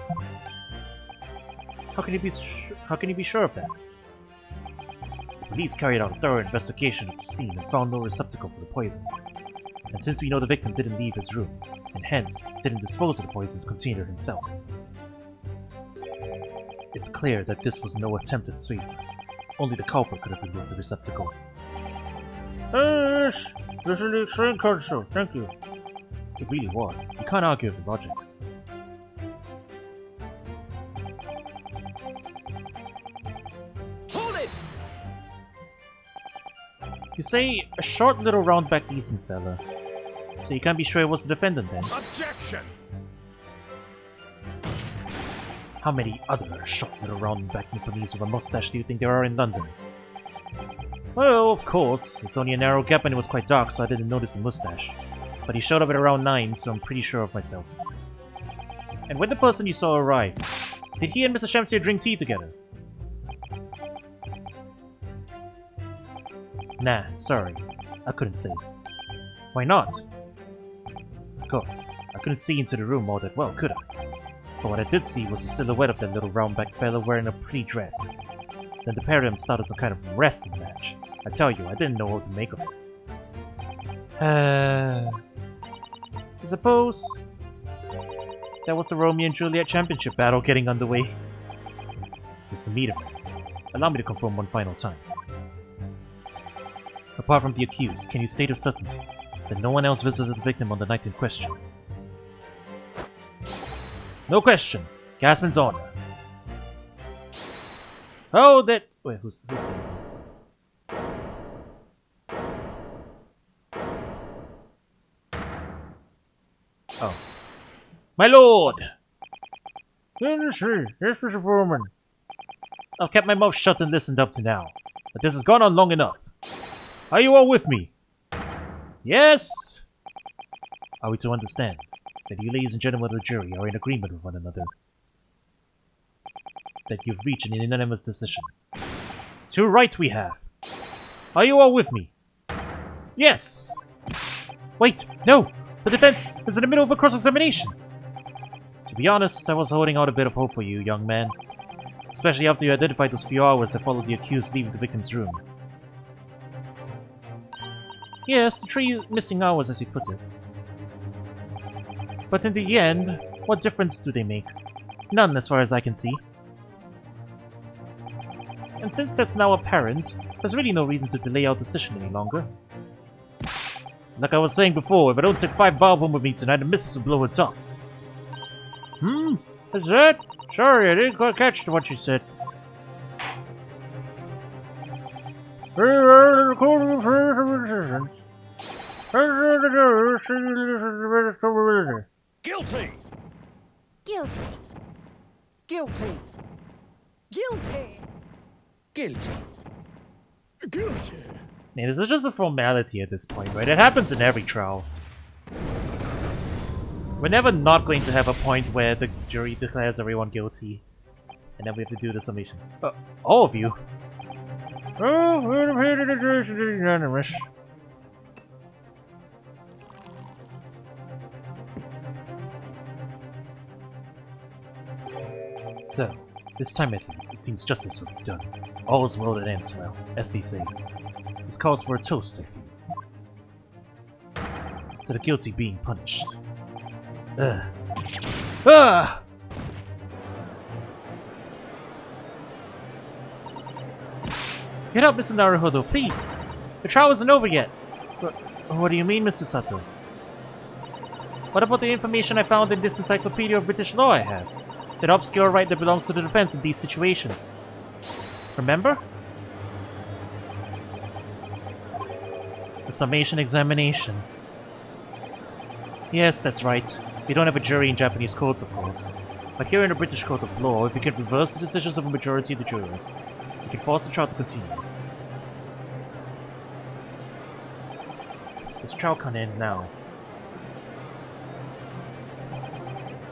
How can you be sure of that? The police carried out a thorough investigation of the scene and found no receptacle for the poison. And since we know the victim didn't leave his room, and hence didn't dispose of the poison's container himself, it's clear that this was no attempted suicide. Only the culprit could have removed the receptacle. Yes, this is the extreme counsel, thank you. It really was. You can't argue with the logic. Hold it! You say a short little round-backed decent fella. So you can't be sure it was the defendant then? Objection! How many other short little round-back Nipponese with a mustache do you think there are in London? Well, of course, it's only a narrow gap and it was quite dark, so I didn't notice the mustache. But he showed up at around 9, so I'm pretty sure of myself. And when the person you saw arrived, did he and Mr. Shamsier drink tea together? Nah, sorry. I couldn't say. Why not? Of course, I couldn't see into the room all that well, could I? But what I did see was the silhouette of that little round-back fella wearing a pretty dress. Then the pair of them started some kind of wrestling match. I tell you, I didn't know what to make of it. I suppose that was the Romeo and Juliet championship battle getting underway. Just to meet him. Allow me to confirm one final time. Apart from the accused, can you state with certainty that no one else visited the victim on the night in question? No question. Gasman's honor. Oh, that... Wait, who's saying this? Oh. My lord! Yes, Mr. Foreman. I've kept my mouth shut and listened up to now, but this has gone on long enough. Are you all with me? Yes? Are we to understand that you ladies and gentlemen of the jury are in agreement with one another? That you've reached an unanimous decision? Too right we have. Are you all with me? Yes! Wait, no! The defense is in the middle of a cross-examination! To be honest, I was holding out a bit of hope for you, young man. Especially after you identified those few hours that followed the accused leaving the victim's room. Yes, the 3 missing hours, as you put it. But in the end, what difference do they make? None, as far as I can see. And since that's now apparent, there's really no reason to delay our decision any longer. Like I was saying before, if I don't take 5 bob home with me tonight, the missus will blow her top. Is that? Sorry, I didn't quite catch what you said. Guilty! Guilty. Guilty. Guilty. Guilty. Guilty. Man, this is just a formality at this point, right? It happens in every trial. We're never not going to have a point where the jury declares everyone guilty. And then we have to do the summation. All of you? Oh, unanimous. So, this time at least, it seems justice will be done. All's well that ends well, as they say. This calls for a toast, I feel. To the guilty being punished. Ah! Get up, Mr. Naruhodo, please! The trial isn't over yet! What do you mean, Mr. Sato? What about the information I found in this encyclopedia of British law I have? That obscure right that belongs to the defense in these situations. Remember? The summation examination. Yes, that's right. We don't have a jury in Japanese courts, of course. But here in the British Court of Law, if we can reverse the decisions of a majority of the jurors, we can force the trial to continue. This trial can't end now.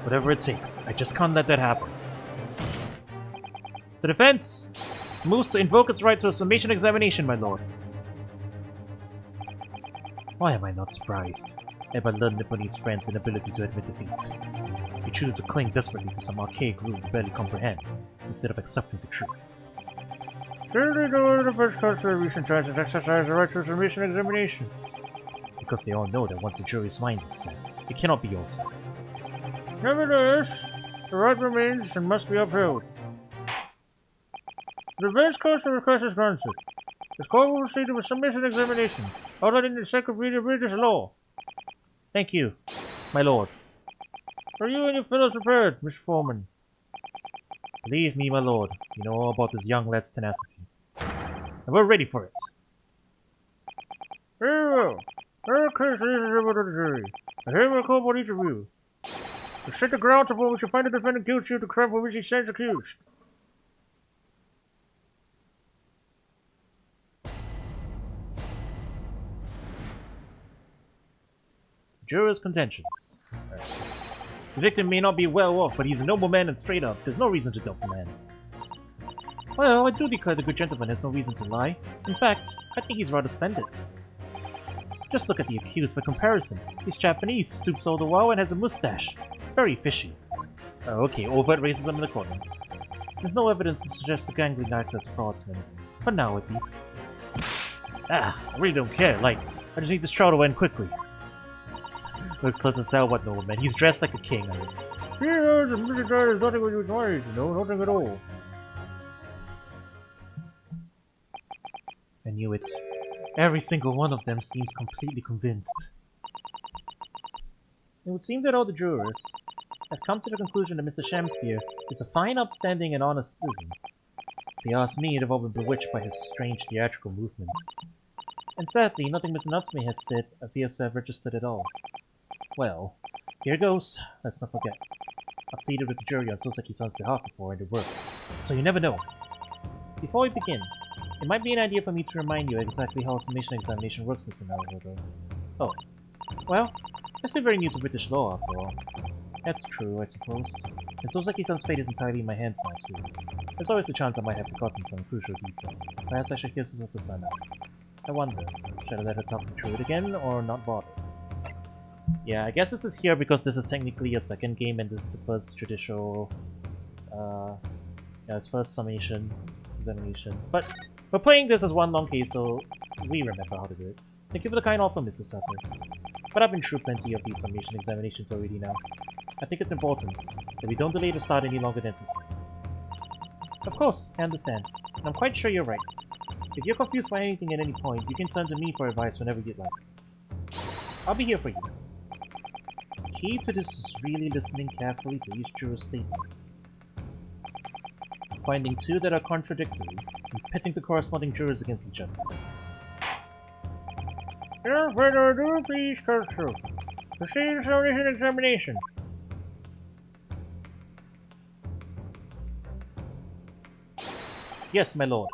Whatever it takes, I just can't let that happen. The defense moves to invoke its right to a summation examination, my lord. Why am I not surprised? Ever learned Nipponese friends' inability to admit defeat. They choose to cling desperately to some archaic rule they barely comprehend, instead of accepting the truth. The first course of recent trials has exercised the right to a summation examination. Because they all know that once the jury's mind is set, it cannot be altered. Nevertheless, the right remains and must be upheld. The advanced course of request is granted. This court will proceed to a submission examination, outlining the encyclopedia of British law. Thank you, my lord. Are you and your fellows prepared, Mr. Foreman? Believe me, my lord, you know all about this young lad's tenacity. And we're ready for it. Very well. Our case is over to the jury. I hereby call upon each of you To set the ground to which you find the defendant guilty of the crime for which he stands accused. Juror's contentions. Right. The victim may not be well off, but he's a noble man and straight up. There's no reason to doubt the man. Well, I do declare the good gentleman has no reason to lie. In fact, I think he's rather splendid. Just look at the accused for comparison. He's Japanese, stoops all the while, and has a mustache. Very fishy. Oh, okay, overt racism in the courtroom. There's no evidence to suggest the gangling actor is a fraudman. For now, at least. I really don't care. Like, I just need this trial to end quickly. Looks doesn't sell what nobleman. He's dressed like a king. I mean. Yeah, the military is nothing what you tried, you know, nothing at all. I knew it. Every single one of them seems completely convinced. It would seem that all the jurors have come to the conclusion that Mr. Shamspeare is a fine, upstanding, and honest citizen. If you ask me, they've all been bewitched by his strange theatrical movements. And sadly, nothing Mr. Natsume has said appears to have registered at all. Well, here goes. Let's not forget. I pleaded with the jury on Soseki-san's behalf before I did work, so you never know. Before we begin, it might be an idea for me to remind you exactly how a summation examination works, Mr. Naruhodo. Oh, well, I'm still very new to British law, after all. That's true, I suppose. And Soseki-san's fate is entirely in my hands now, too. There's always a chance I might have forgotten some crucial detail. Perhaps I should hear Suzuki-san out. I wonder, should I let her talk me through it again, or not bother? Yeah, I guess this is here because this is technically a second game and this is the first judicial... yeah, it's first summation, examination. But we're playing this as one long case, so we remember how to do it. Thank you for the kind offer, Mr. Sato. But I've been through plenty of these summation examinations already now. I think it's important that we don't delay the start any longer than necessary. Of course, I understand. And I'm quite sure you're right. If you're confused by anything at any point, you can turn to me for advice whenever you'd like. I'll be here for you. Key to this is really listening carefully to each juror's statement. Finding two that are contradictory, and pitting the corresponding jurors against each other. Without further ado, please go through. Proceed to summation examination. Yes, my lord.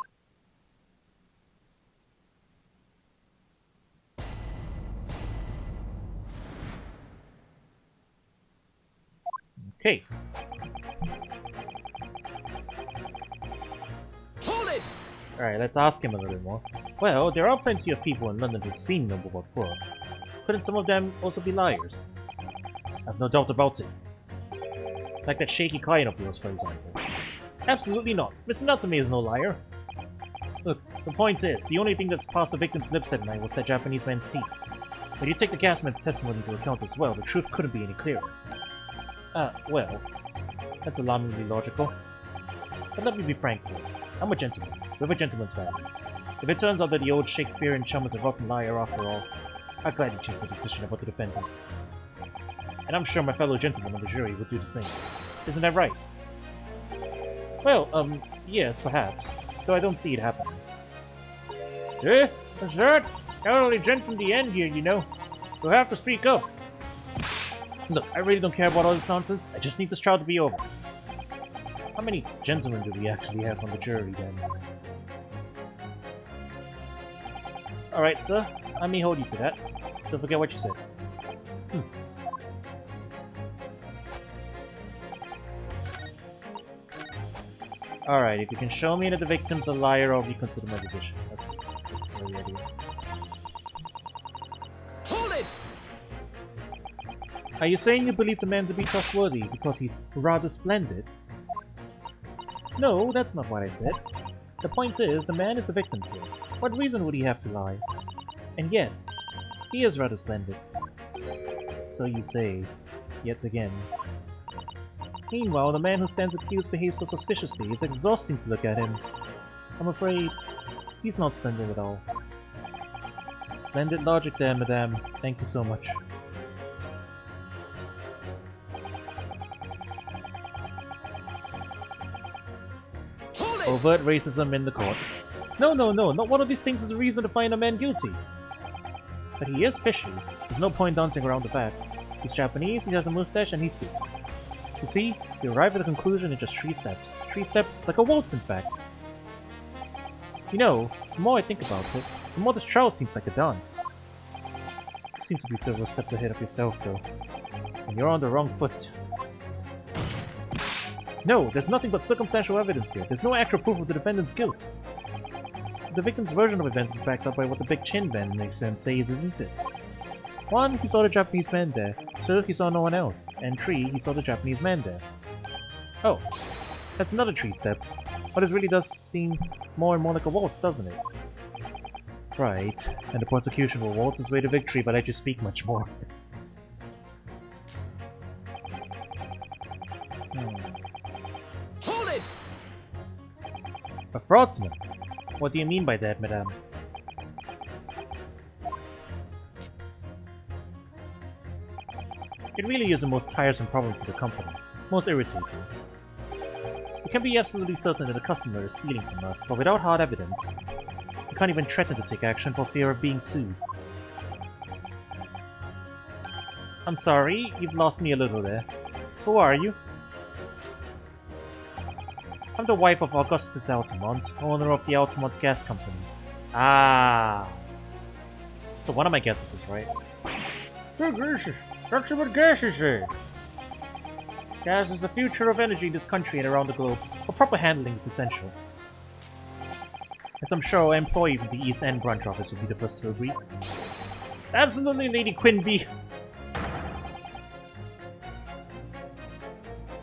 Okay. Hold it! Alright, let's ask him a little bit more. Well, there are plenty of people in London who've seen Noble Kokoro. Couldn't some of them also be liars? I've no doubt about it. Like that shaky client of yours, for example. Absolutely not. Mr. Natsume is no liar. Look, the point is, the only thing that's passed the victim's lips that night was that Japanese man's seat. When you take the gasman's testimony into account as well, the truth couldn't be any clearer. Well, that's alarmingly logical. But let me be frank here. I'm a gentleman, with a gentleman's values. If it turns out that the old Shakespearean chum is a rotten liar after all, I'd gladly change my decision about the defendant. And I'm sure my fellow gentlemen on the jury would do the same. Isn't that right? Well, yes, perhaps. Though I don't see it happening. Eh? That's that? Elderly gent in the end here, you know. You'll have to speak up. Look, I really don't care about all this nonsense. I just need this trial to be over. How many gentlemen do we actually have on the jury, then? Alright, sir. I may hold you to that. Don't forget what you said. Alright, if you can show me that the victim's a liar, I'll reconsider my decision. Okay, that's a very idea. Hold it! Are you saying you believe the man to be trustworthy because he's rather splendid? No, that's not what I said. The point is, the man is the victim here. What reason would he have to lie? And yes, he is rather splendid. So you say, yet again. Meanwhile, the man who stands accused behaves so suspiciously, it's exhausting to look at him. I'm afraid he's not splendid at all. Splendid logic there, madame. Thank you so much. Overt racism in the court. No, not one of these things is a reason to find a man guilty. But he is fishy. There's no point dancing around the fact. He's Japanese, he has a mustache, and he stoops. You see, you arrive at a conclusion in just 3 steps. 3 steps, like a waltz, in fact. You know, the more I think about it, the more this trial seems like a dance. You seem to be several steps ahead of yourself, though. And you're on the wrong foot. No, there's nothing but circumstantial evidence here. There's no actual proof of the defendant's guilt. The victim's version of events is backed up by what the big chin band makes them says, isn't it? 1, he saw the Japanese man there. 2, he saw no one else. And 3, he saw the Japanese man there. Oh, that's another 3 steps. But this really does seem more and more like a waltz, doesn't it? Right, and the prosecution will waltz his way to victory by let you speak much more. Hold it! A fraudsman? What do you mean by that, madame? It really is the most tiresome problem for the company. Most irritating. We can be absolutely certain that the customer is stealing from us, but without hard evidence, we can't even threaten to take action for fear of being sued. I'm sorry, you've lost me a little there. Who are you? I'm the wife of Augustus Altamont, owner of the Altamont Gas Company. Ah. So one of my guesses was right. Good gracious, that's what gas is. Gas is the future of energy in this country and around the globe, but proper handling is essential. As I'm sure an employee from the East End branch office would be the first to agree. Absolutely, Lady Quinby.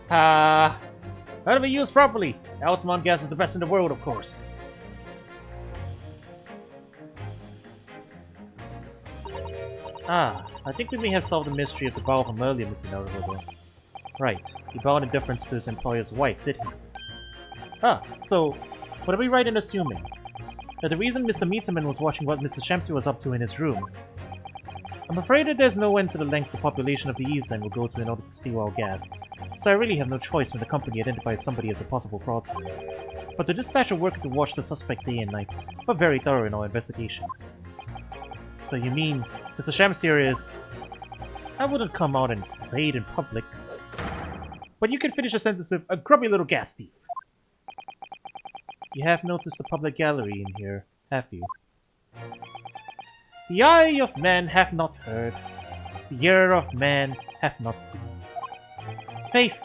How to be used properly? Altamont gas is the best in the world, of course. I think we may have solved the mystery of the bow from earlier, Mr. Naruhodo. Right, he bowed in deference to his employer's wife, did he? So, what are we right in assuming? That the reason Mr. Meterman was watching what Mr. Shamsi was up to in his room. I'm afraid that there's no end to the length the population of the East End will go to in order to steal our gas, so I really have no choice when the company identifies somebody as a possible fraudster. But the dispatch are working to watch the suspect day and night, but very thorough in our investigations. So you mean, Mr. Shamsi is... I wouldn't come out and say it in public. But you can finish a sentence with a grubby little gas thief. You have noticed the public gallery in here, have you? The eye of man hath not heard, the ear of man hath not seen. Faith,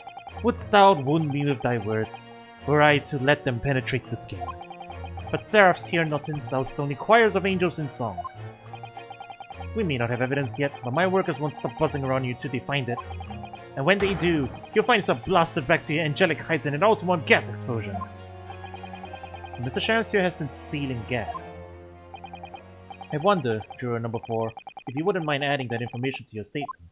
wouldst thou wound me with thy words, were I to let them penetrate the skin? But seraphs hear not insults, only choirs of angels in song. We may not have evidence yet, but my workers won't stop buzzing around you till they find it. And when they do, you'll find yourself blasted back to your angelic heights in an Altamont gas explosion. So Mr. Shamsier has been stealing gas. I wonder, juror number 4, if you wouldn't mind adding that information to your statement.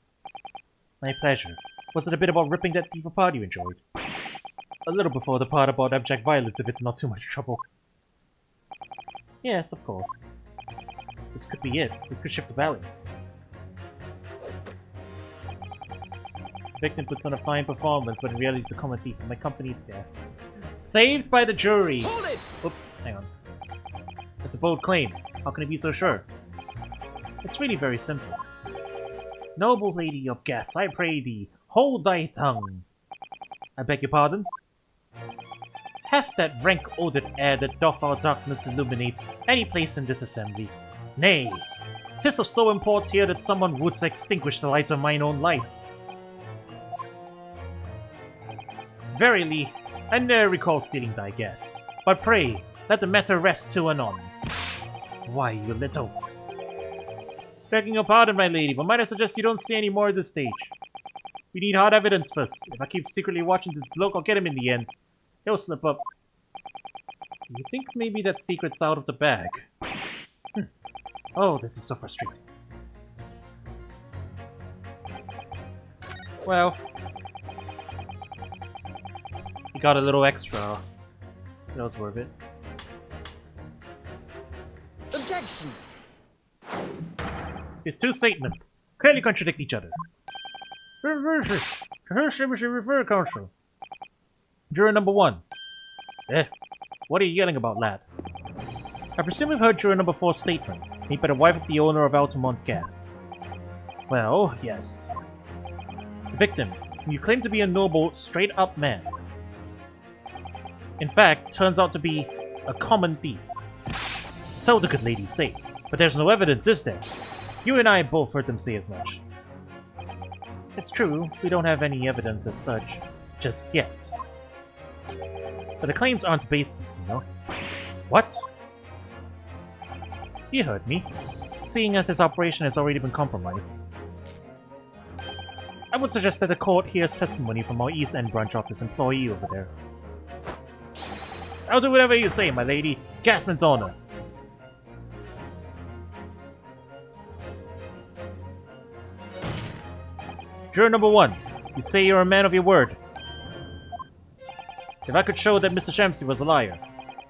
My pleasure. Was it a bit about ripping that thief apart you enjoyed? A little before the part about abject violence if it's not too much trouble. Yes, of course. This could be it. This could shift the balance. The victim puts on a fine performance, but in reality is a common thief of my company's gas. Saved by the jury! Hold it! Oops, hang on. That's a bold claim. How can you be so sure? It's really very simple. Noble lady of gas, I pray thee, hold thy tongue. I beg your pardon? Hath that rank-odoured air that doth our darkness illuminate any place in this assembly? Nay, 'tis of so import here that someone would extinguish the light of mine own life. Verily, I ne'er recall stealing thy gas, but pray, let the matter rest to anon. Why, you little... Begging your pardon, my lady, but might I suggest you don't say any more at this stage? We need hard evidence first. If I keep secretly watching this bloke, I'll get him in the end. He'll slip up. You think maybe that secret's out of the bag? Oh, this is so frustrating. Well... he got a little extra. That was worth it. Objection! His two statements clearly contradict each other. Counsel. Juror number 1. What are you yelling about, lad? I presume you've heard juror number 4's statement, made by the wife of the owner of Altamont Gas. Well, yes. The victim, You claim to be a noble, straight-up man. In fact, turns out to be a common thief. So the good lady says, but there's no evidence, is there? You and I both heard them say as much. It's true, we don't have any evidence as such, just yet. But the claims aren't baseless, you know. What? You heard me. Seeing as this operation has already been compromised, I would suggest that the court hears testimony from our East End branch office employee over there. I'll do whatever you say, my lady. Gasman's honor. Juror number 1, you say you're a man of your word. If I could show that Mr. Shamsi was a liar,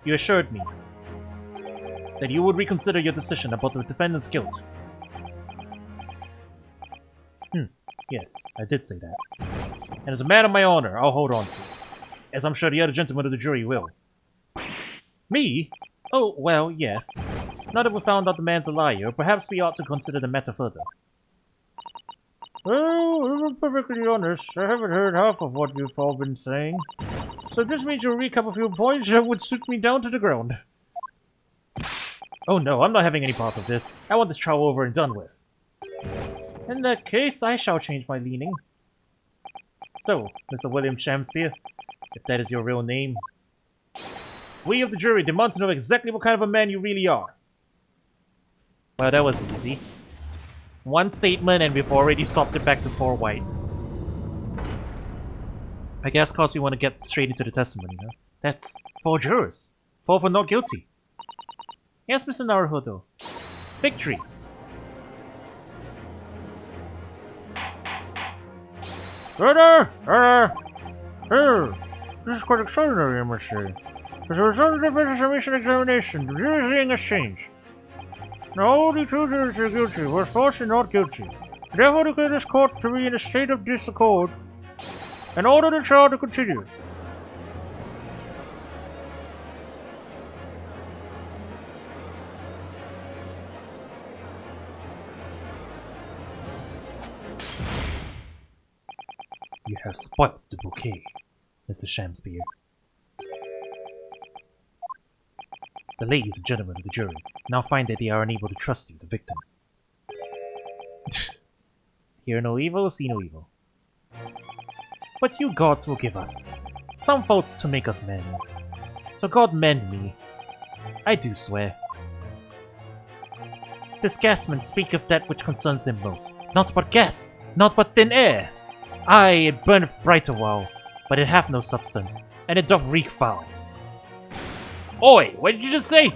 you assured me that you would reconsider your decision about the defendant's guilt. Yes, I did say that. And as a man of my honor, I'll hold on to it. As I'm sure the other gentlemen of the jury will. Me? Oh, well, yes. Now that we found out the man's a liar, perhaps we ought to consider the matter further. Well, if I'm perfectly honest, I haven't heard half of what you've all been saying. So just me to recap a few points that would suit me down to the ground. Oh no, I'm not having any part of this. I want this trial over and done with. In that case, I shall change my leaning. So, Mr. William Shamspeare, if that is your real name, we of the jury demand to know exactly what kind of a man you really are. Well, that was easy. One statement and we've already swapped it back to 4 white. I guess cause we want to get straight into the testimony, huh? That's 4 jurors. 4 for not guilty. Yes, Mr. Naruhodo. Victory! This is quite extraordinary, I must say. As a result of the defense's examination, the jury's ruling has changed. Now the 2 jurors are guilty, were falsely not guilty. Therefore declare this court to be in a state of disaccord, and order the trial to continue. You have spoilt the bouquet, Mr. Shamspeare. The ladies and gentlemen of the jury now find that they are unable to trust you, the victim. Hear no evil, see no evil. But you gods will give us some faults to make us men. So God mend me. I do swear. This gasman speaketh that which concerns him most. Not but gas, not but thin air. Aye, it burneth bright a while, but it hath no substance, and it doth reek foul. Oi, what did you just say?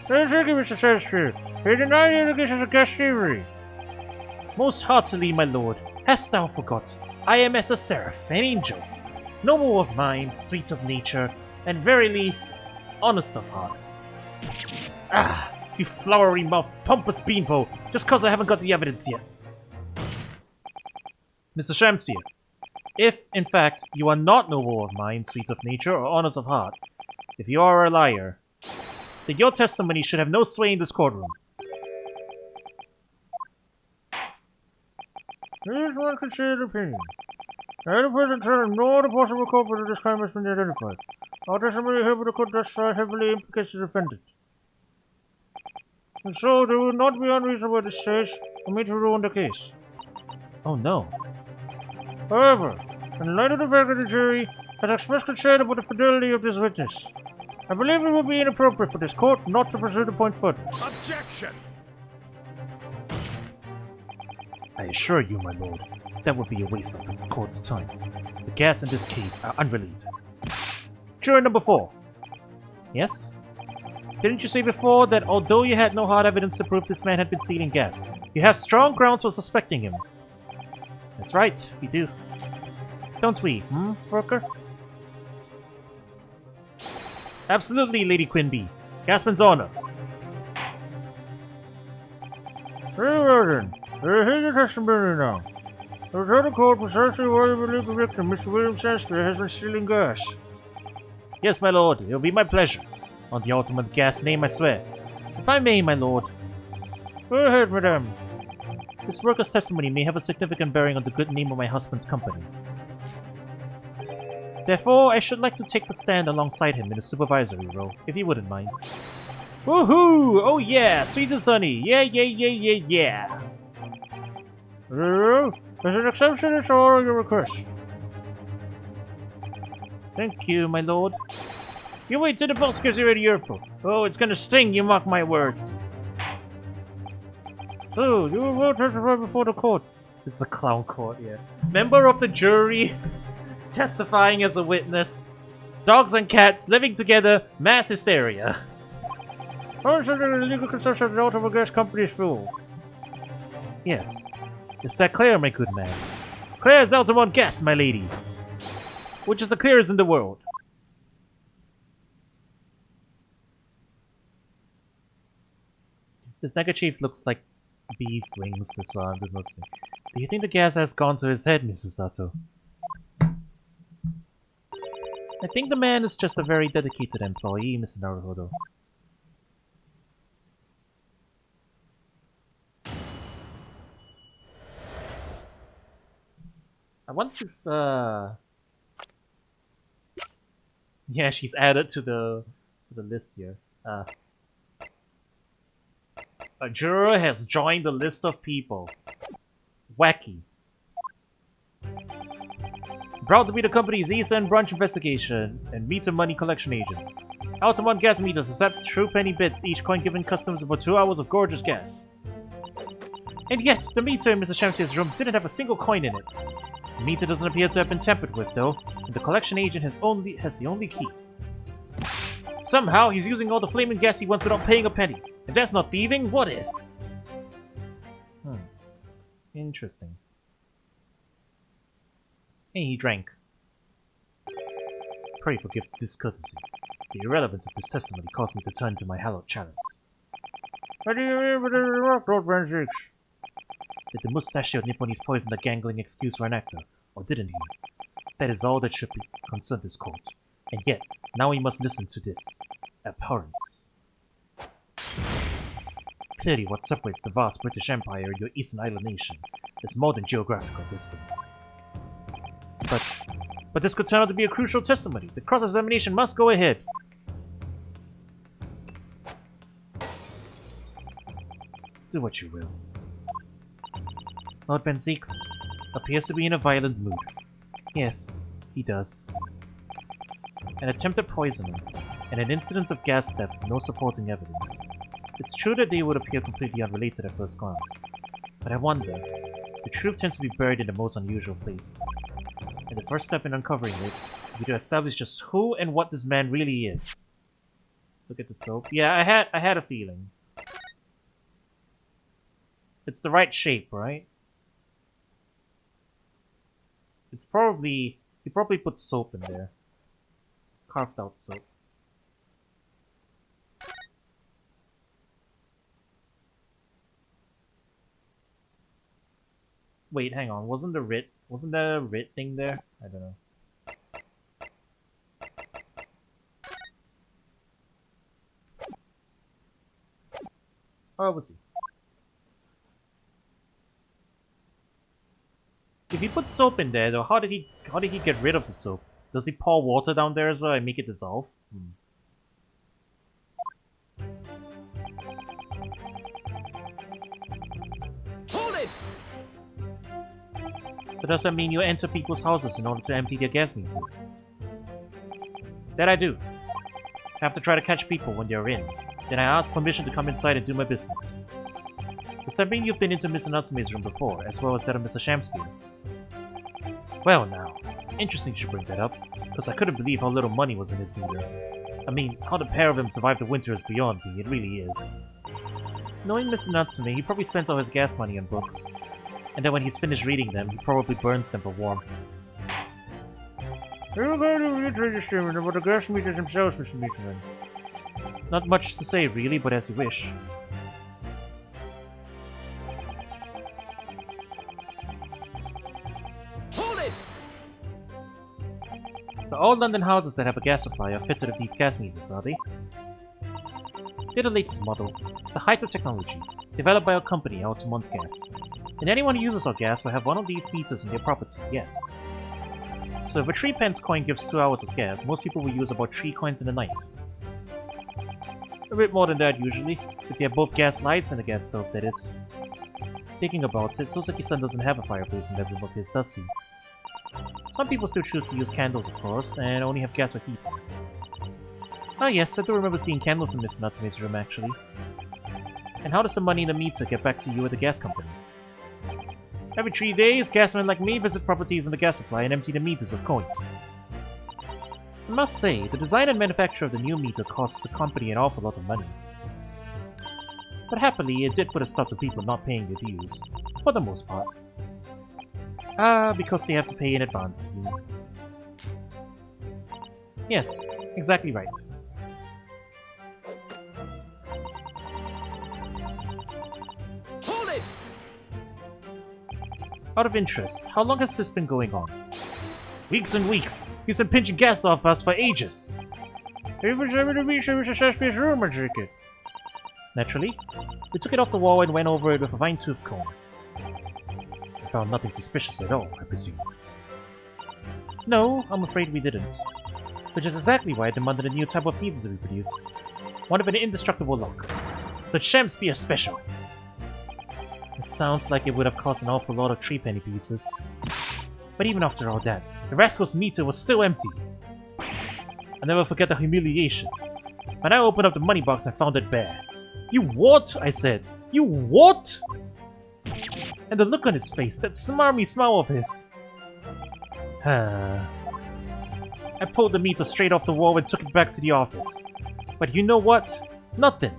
Mr. Shakespeare, he denied the allegations of gas thievery. Most heartily, my lord, hast thou forgot? I am as a seraph, an angel, noble of mind, sweet of nature, and verily, honest of heart. Ah, you flowery-mouthed, pompous beanpole, just cause I haven't got the evidence yet. Mr. Shamspeare, if, in fact, you are not noble of mind, sweet of nature, or honest of heart, if you are a liar, then your testimony should have no sway in this courtroom. There is one considered opinion. At the present time, no other possible culprit of this crime has been identified. Our testimony here by the court thus far heavily implicates the defendant. And so, it would not be unreasonable at this stage for me to ruin the case. Oh no. However, in light of the fact that the jury has expressed concern about the fidelity of this witness, I believe it would be inappropriate for this court not to pursue the point further. Objection! I assure you, my lord, that would be a waste of the court's time. The gas in this case are unrelated. Juror number 4. Yes? Didn't you say before that although you had no hard evidence to prove this man had been stealing gas, you have strong grounds for suspecting him? That's right, we do. Don't we, worker? Absolutely, Lady Quinby. Gasman's honor. Very well then. Here's the testimony now. The total court precisely why you believe the victim, Mr. William Shakespeare, has been stealing gas. Yes, my lord, it'll be my pleasure. On the ultimate gas name, I swear. If I may, my lord. Go ahead, madame. This worker's testimony may have a significant bearing on the good name of my husband's company. Therefore, I should like to take the stand alongside him in a supervisory role, if he wouldn't mind. Woohoo! Oh yeah! Sweet and sunny! Yeah, yeah, yeah, yeah, yeah! There's an exception to all your requests. Thank you, my lord. You wait till the boss gives you an earful. Oh, it's gonna sting, you mark my words. So, you will testify before the court. This is a clown court, yeah. Member of the jury, testifying as a witness. Dogs and cats living together, mass hysteria. Legal consortium of the automobile gas company's fool. Yes. Is that clear, my good man? Clear as Altamont gas, my lady. Which is the clearest in the world. This neckerchief looks like bee's wings as well, I'm just noticing. Do you think the gas has gone to his head, Miss Usato? I think the man is just a very dedicated employee, Mr. Naruhodo. I want to, yeah, she's added to the list here. A juror has joined the list of people. Wacky. Proud to be the company's Eastern branch investigation and meter money collection agent. Altamont gas meters accept true penny bits, each coin giving customers about 2 hours of gorgeous gas. And yet, the meter in Mr. Shamtier's room didn't have a single coin in it. The meter doesn't appear to have been tampered with, though, and the collection agent has the only key. Somehow, he's using all the flaming gas he wants without paying a penny. If that's not thieving, what is? Interesting. And he drank. Pray forgive discourtesy. The irrelevance of this testimony caused me to turn to my hallowed chalice. What do you mean by the remark, Lord Vanzix? Did the mustachioed Nipponese poison the gangling excuse for an actor, or didn't he? That is all that should be concerned this court. And yet, now we must listen to this abhorrence. Clearly, what separates the vast British Empire and your Eastern Island nation is more than geographical distance. But this could turn out to be a crucial testimony. The cross-examination must go ahead. Do what you will. Lord Vanzix appears to be in a violent mood. Yes, he does. An attempted poisoning, and an incident of gas theft with no supporting evidence. It's true that they would appear completely unrelated at first glance, but I wonder, the truth tends to be buried in the most unusual places. And the first step in uncovering it would be to establish just who and what this man really is. Look at the soap. Yeah, I had a feeling. It's the right shape, right? It's probably... he probably put soap in there. Carved out soap. Wait, hang on. Wasn't there a writ thing there? I don't know. Oh, we'll see. If he put soap in there, though, how did he get rid of the soap? Does he pour water down there as well and make it dissolve? Hold it! So does that mean you enter people's houses in order to empty their gas meters? That I do. I have to try to catch people when they're in. Then I ask permission to come inside and do my business. Does that mean you've been into Mr. Natsume's room before, as well as that of Mr. Shamspear? Well now, interesting you should bring that up, because I couldn't believe how little money was in his meter. I mean, how the pair of them survived the winter is beyond me, it really is. Knowing Mr. Natsume, he probably spends all his gas money on books. And then when he's finished reading them, he probably burns them for warmth. Are you going to reiterate your statement about the gas meters themselves, Mr. Meaterman? Not much to say, really, but as you wish. Hold it! So all London houses that have a gas supply are fitted with these gas meters, are they? They're the latest model, the height of technology, developed by our company, Altamont Gas. And anyone who uses our gas will have one of these meters in their property, yes. So if a 3 pence coin gives 2 hours of gas, most people will use about 3 coins in a night. A bit more than that usually, if they have both gas lights and a gas stove, that is. Thinking about it, Soseki-san doesn't have a fireplace in that room of his, does he? Some people still choose to use candles, of course, and only have gas for heating. Ah yes, I do remember seeing candles in Mr. Natsume's room, actually. And how does the money in the meter get back to you at the gas company? Every 3 days, gasmen like me visit properties in the gas supply and empty the meters of coins. I must say, the design and manufacture of the new meter costs the company an awful lot of money. But happily, it did put a stop to people not paying their dues, for the most part. Ah, because they have to pay in advance. Yes, exactly right. Hold it! Out of interest, how long has this been going on? Weeks and weeks. He's been pinching gas off us for ages. Naturally, we took it off the wall and went over it with a fine-tooth comb. I found nothing suspicious at all, I presume. No, I'm afraid we didn't. Which is exactly why I demanded a new type of meter to be produced. One of an indestructible lock. The Shakespeare Special. It sounds like it would have cost an awful lot of 3-penny pieces. But even after all that, the rascal's meter was still empty. I'll never forget the humiliation. When I opened up the money box, I found it bare. You what? I said. You what? And the look on his face, that smarmy smile of his. I pulled the meter straight off the wall and took it back to the office. But you know what? Nothing.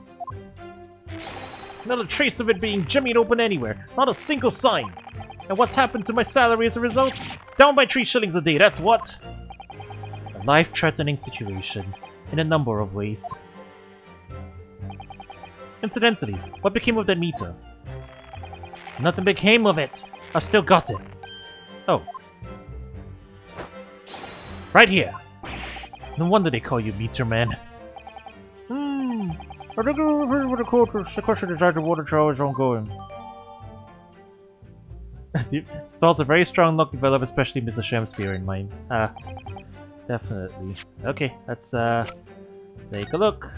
Not a trace of it being jimmied open anywhere. Not a single sign. And what's happened to my salary as a result? Down by 3 shillings a day, that's what? A life-threatening situation, in a number of ways. Incidentally, what became of that meter? Nothing became of it. I've still got it. Oh. Right here. No wonder they call you Meter Man. I think the quarters. The question is that the water tower is ongoing. Stalls a very strong look develop, especially Mr. Shakespeare in mind. Ah, definitely. Okay, let's take a look.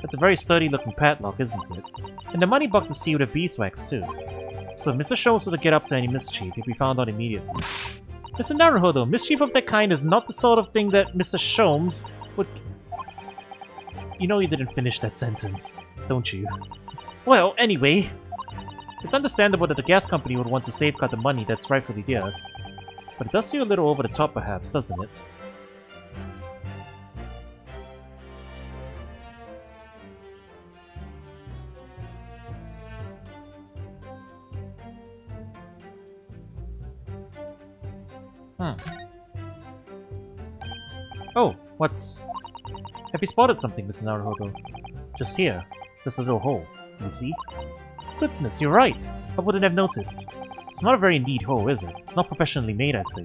That's a very sturdy looking padlock, isn't it? And the money box is sealed with beeswax too. So if Mr. Sholmes were to get up to any mischief, he'd be found out immediately. Mr. Naruhodo, mischief of that kind is not the sort of thing that Mr. Sholmes would... You know you didn't finish that sentence, don't you? Well, anyway, it's understandable that the gas company would want to safeguard the money that's rightfully theirs. But it does feel a little over the top perhaps, doesn't it? Oh, what's... Have you spotted something, Mr. Naruhodo? Just here. This little hole. You see? Goodness, you're right. I wouldn't have noticed. It's not a very neat hole, is it? Not professionally made, I'd say.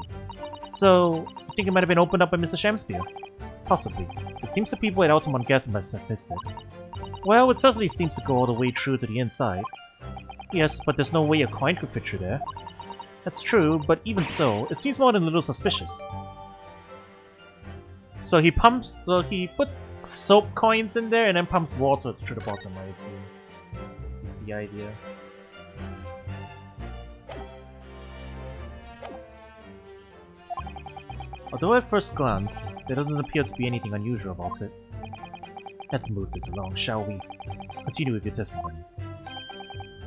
So, you think it might have been opened up by Mr. Shakespeare? Possibly. It seems the people at Altamont Gas must have missed it. Well, it certainly seems to go all the way through to the inside. Yes, but there's no way a coin could fit through there. That's true, but even so, it seems more than a little suspicious. So he puts soap coins in there and then pumps water through the bottom, I assume. That's the idea. Although at first glance, there doesn't appear to be anything unusual about it. Let's move this along, shall we? Continue with your testimony.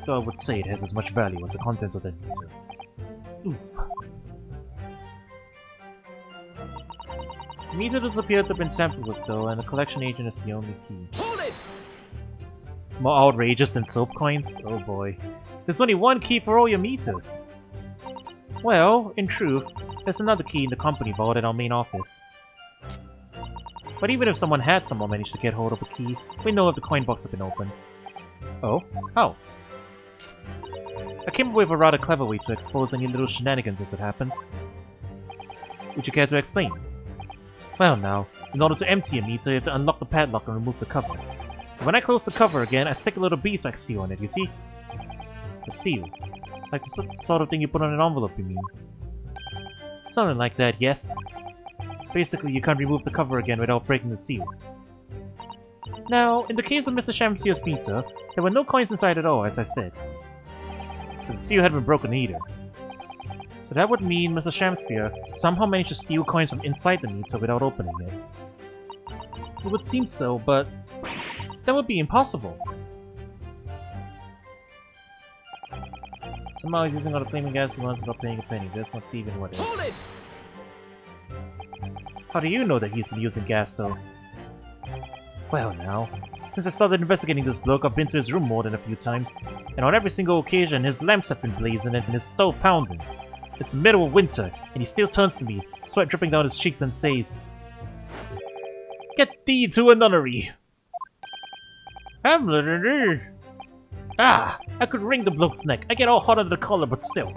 Though I would say it has as much value as the contents of that meter. Oof. The meter does appear to have been tampered with though, and the collection agent is the only key. Hold it! It's more outrageous than soap coins? Oh boy. There's only one key for all your meters! Well, in truth, there's another key in the company vault at our main office. But even if someone had somehow managed to get hold of a key, we know if the coin box had been opened. Oh? How? I came up with a rather clever way to expose any little shenanigans as it happens. Would you care to explain? Well now, in order to empty a meter, you have to unlock the padlock and remove the cover. When I close the cover again, I stick a little beeswax seal on it, you see? The seal. Like the sort of thing you put on an envelope, you mean? Something like that, yes. Basically, you can't remove the cover again without breaking the seal. Now, in the case of Mr. Shamspier's meter, there were no coins inside at all, as I said. But the seal hadn't been broken either. So that would mean Mr. Shamspier somehow managed to steal coins from inside the meter without opening it. It would seem so, but that would be impossible. Somehow he's using all the flaming gas he wants without paying a penny. That's not even what it Hold is. it! How do you know that he's been using gas, though? Well now, since I started investigating this bloke, I've been to his room more than a few times, and on every single occasion his lamps have been blazing and his stove pounding. It's the middle of winter, and he still turns to me, sweat dripping down his cheeks, and says, "Get thee to a nunnery!" Hamlet, ah! I could wring the bloke's neck. I get all hot under the collar, but still.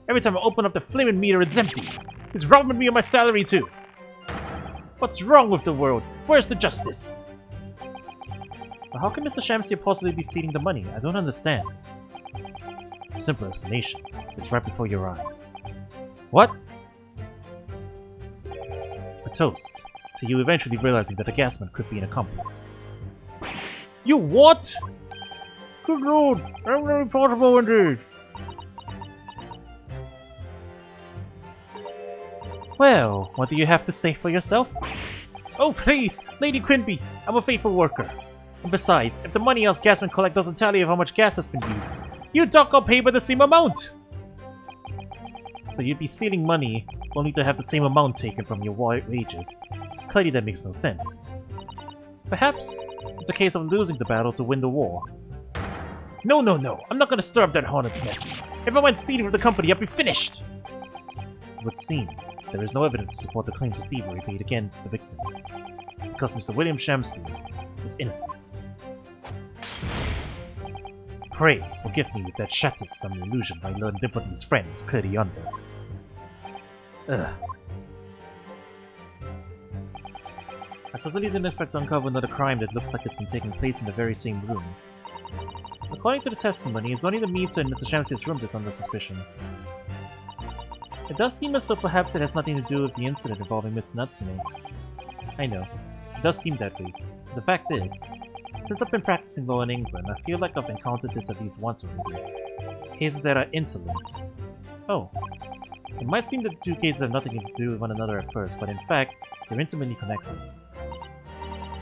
Every time I open up the flaming meter, it's empty. He's robbing me of my salary, too. What's wrong with the world? Where's the justice? But how can Mr. Shamsier possibly be stealing the money? I don't understand. Simple explanation. It's right before your eyes. What? A toast to you eventually realizing that the gasman could be an accomplice. You what? Good lord, I'm very possible indeed. Well, what do you have to say for yourself? Oh please, Lady Quinby, I'm a faithful worker. And besides, if the money us gasmen collect doesn't tally of how much gas has been used, you dock are paid by the same amount! So you'd be stealing money only to have the same amount taken from your wages. Clearly that makes no sense. Perhaps it's a case of losing the battle to win the war. No, I'm not gonna stir up that hornet's nest. If I went stealing with the company, I'd be finished! It would seem there is no evidence to support the claims of thievery made against the victim, because Mr. William Shamspeare is innocent. Pray forgive me if that shatters some illusion my learned Dimpley's friend is clearly under. Ugh. I certainly didn't expect to uncover another crime that looks like it's been taking place in the very same room. According to the testimony, it's only the meter in Mr. Shamsier's room that's under suspicion. It does seem as though perhaps it has nothing to do with the incident involving Miss Natsume. I know, it does seem that way. The fact is, since I've been practicing law in England, I feel like I've encountered this at least once already. Cases that are interlinked. Oh. It might seem that the two cases have nothing to do with one another at first, but in fact, they're intimately connected.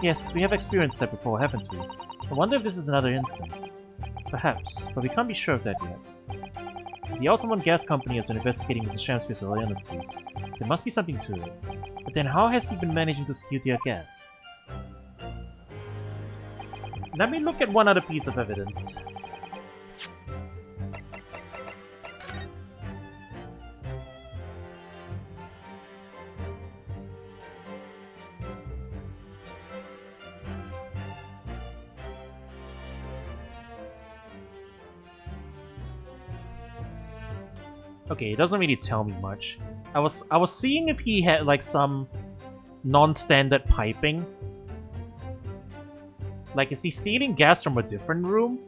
Yes, we have experienced that before, haven't we? I wonder if this is another instance. Perhaps, but we can't be sure of that yet. The Altamont Gas Company has been investigating Mrs. Shamspeare so earnestly. There must be something to it. But then how has he been managing to steal their gas? Let me look at one other piece of evidence. Okay, it doesn't really tell me much. I was seeing if he had like some non-standard piping. Like, is he stealing gas from a different room?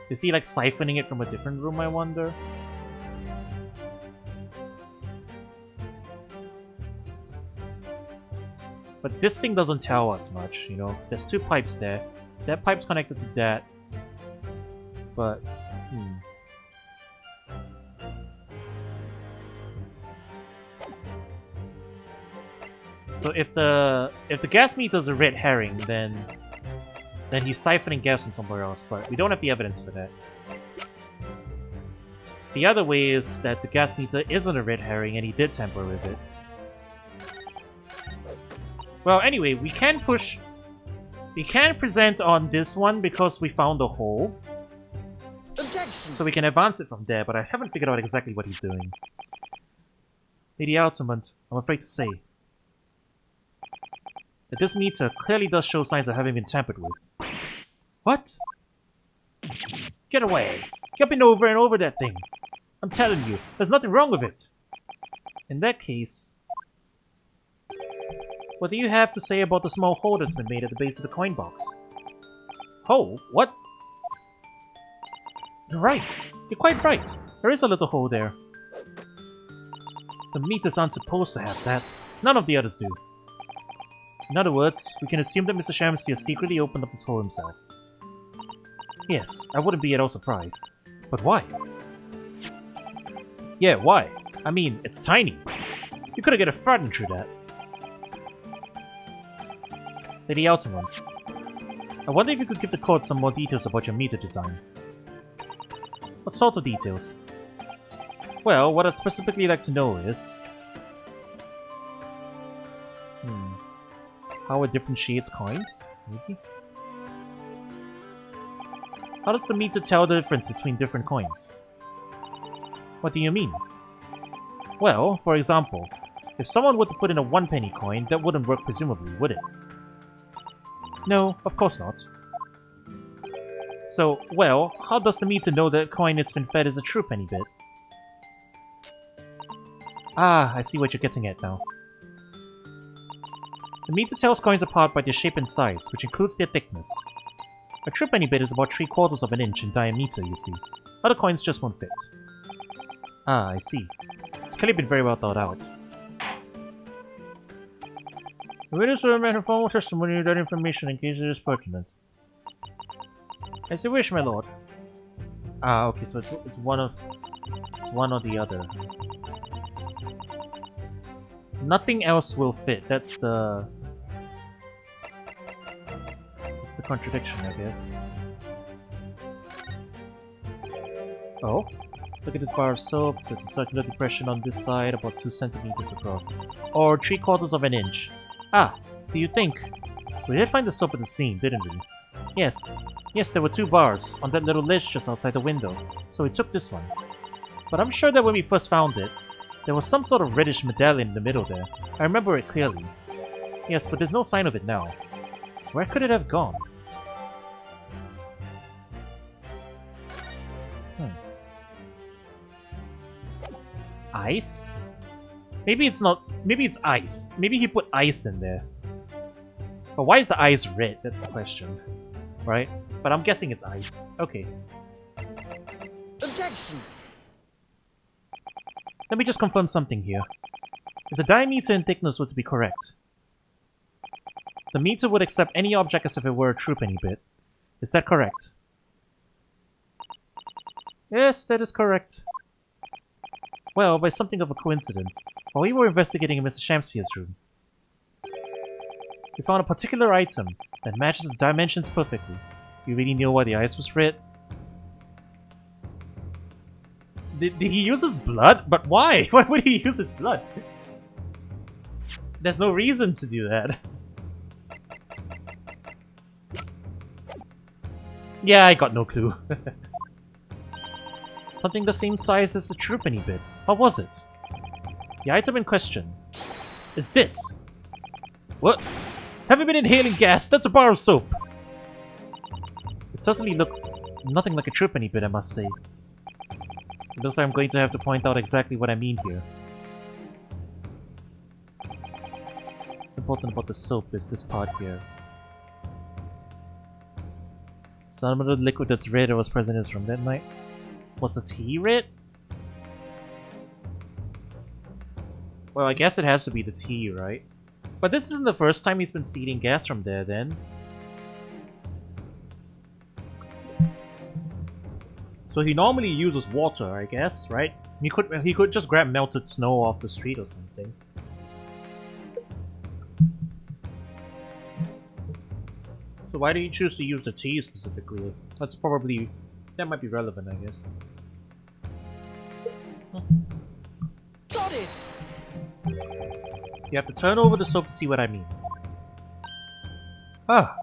Is he like siphoning it from a different room, I wonder? But this thing doesn't tell us much, you know? There's two pipes there. That pipe's connected to that. But, So if the gas meter's a red herring, then he's siphoning gas from somewhere else, but we don't have the evidence for that. The other way is that the gas meter isn't a red herring and he did tamper with it. Well, anyway, we can present on this one because we found a hole. Objection! So we can advance it from there, but I haven't figured out exactly what he's doing. Lady Altamont, I'm afraid to say that this meter clearly does show signs of having been tampered with. What? Get away! You've been over and over that thing! I'm telling you, there's nothing wrong with it! In that case... What do you have to say about the small hole that's been made at the base of the coin box? Hole? What? You're right. You're quite right. There is a little hole there. The meters aren't supposed to have that. None of the others do. In other words, we can assume that Mr. Shamsphere secretly opened up this hole himself. Yes, I wouldn't be at all surprised. But why? Yeah, why? I mean, it's tiny. You couldn't get a front through that. Lady Altamont, I wonder if you could give the court some more details about your meter design. What sort of details? Well, what I'd specifically like to know is... how it differentiates coins? Maybe? How does the meter tell the difference between different coins? What do you mean? Well, for example, if someone were to put in a 1-penny coin, that wouldn't work presumably, would it? No, of course not. So, well, how does the meter know that coin it's been fed is a true penny bit? Ah, I see what you're getting at now. The meter tells coins apart by their shape and size, which includes their thickness. A true penny bit is about 3/4 of an inch in diameter, you see. Other coins just won't fit. Ah, I see. It's clearly been very well thought out. The witness will remain a formal testimony of that information in case it is pertinent. As you wish, my lord. Ah, okay, so it's one or the other. Nothing else will fit. That's the contradiction, I guess. Oh, look at this bar of soap. There's a circular depression on this side, about 2 centimeters across, or 3/4 of an inch. Ah, do you think? We did find the soap at the scene, didn't we? Yes. Yes, there were 2 bars on that little ledge just outside the window, so we took this one. But I'm sure that when we first found it, there was some sort of reddish medallion in the middle there. I remember it clearly. Yes, but there's no sign of it now. Where could it have gone? Ice? Maybe it's not... Maybe it's ice. Maybe he put ice in there. But why is the ice red? That's the question. Right? But I'm guessing it's ice. Okay. Objection! Let me just confirm something here. If the diameter and thickness were to be correct, the meter would accept any object as if it were a true penny bit. Is that correct? Yes, that is correct. Well, by something of a coincidence, while we were investigating in Mr. Shamsphere's room, we found a particular item that matches the dimensions perfectly. You really knew why the ice was red? Did he use his blood? But why? Why would he use his blood? There's no reason to do that. Yeah, I got no clue. Something the same size as the true penny bit. What was it? The item in question is this. What? Have you been inhaling gas? That's a bar of soap. It certainly looks nothing like a true penny bit, I must say. It looks like I'm going to have to point out exactly what I mean here. What's important about the soap is this part here. Some of the liquid that's red that was present is from that night. Was the tea red? Well, I guess it has to be the tea, right? But this isn't the first time he's been stealing gas from there, then. So he normally uses water, I guess, right? He could just grab melted snow off the street or something. So why do you choose to use the tea specifically? That might be relevant, I guess. Got it! You have to turn over the soap to see what I mean. Ah!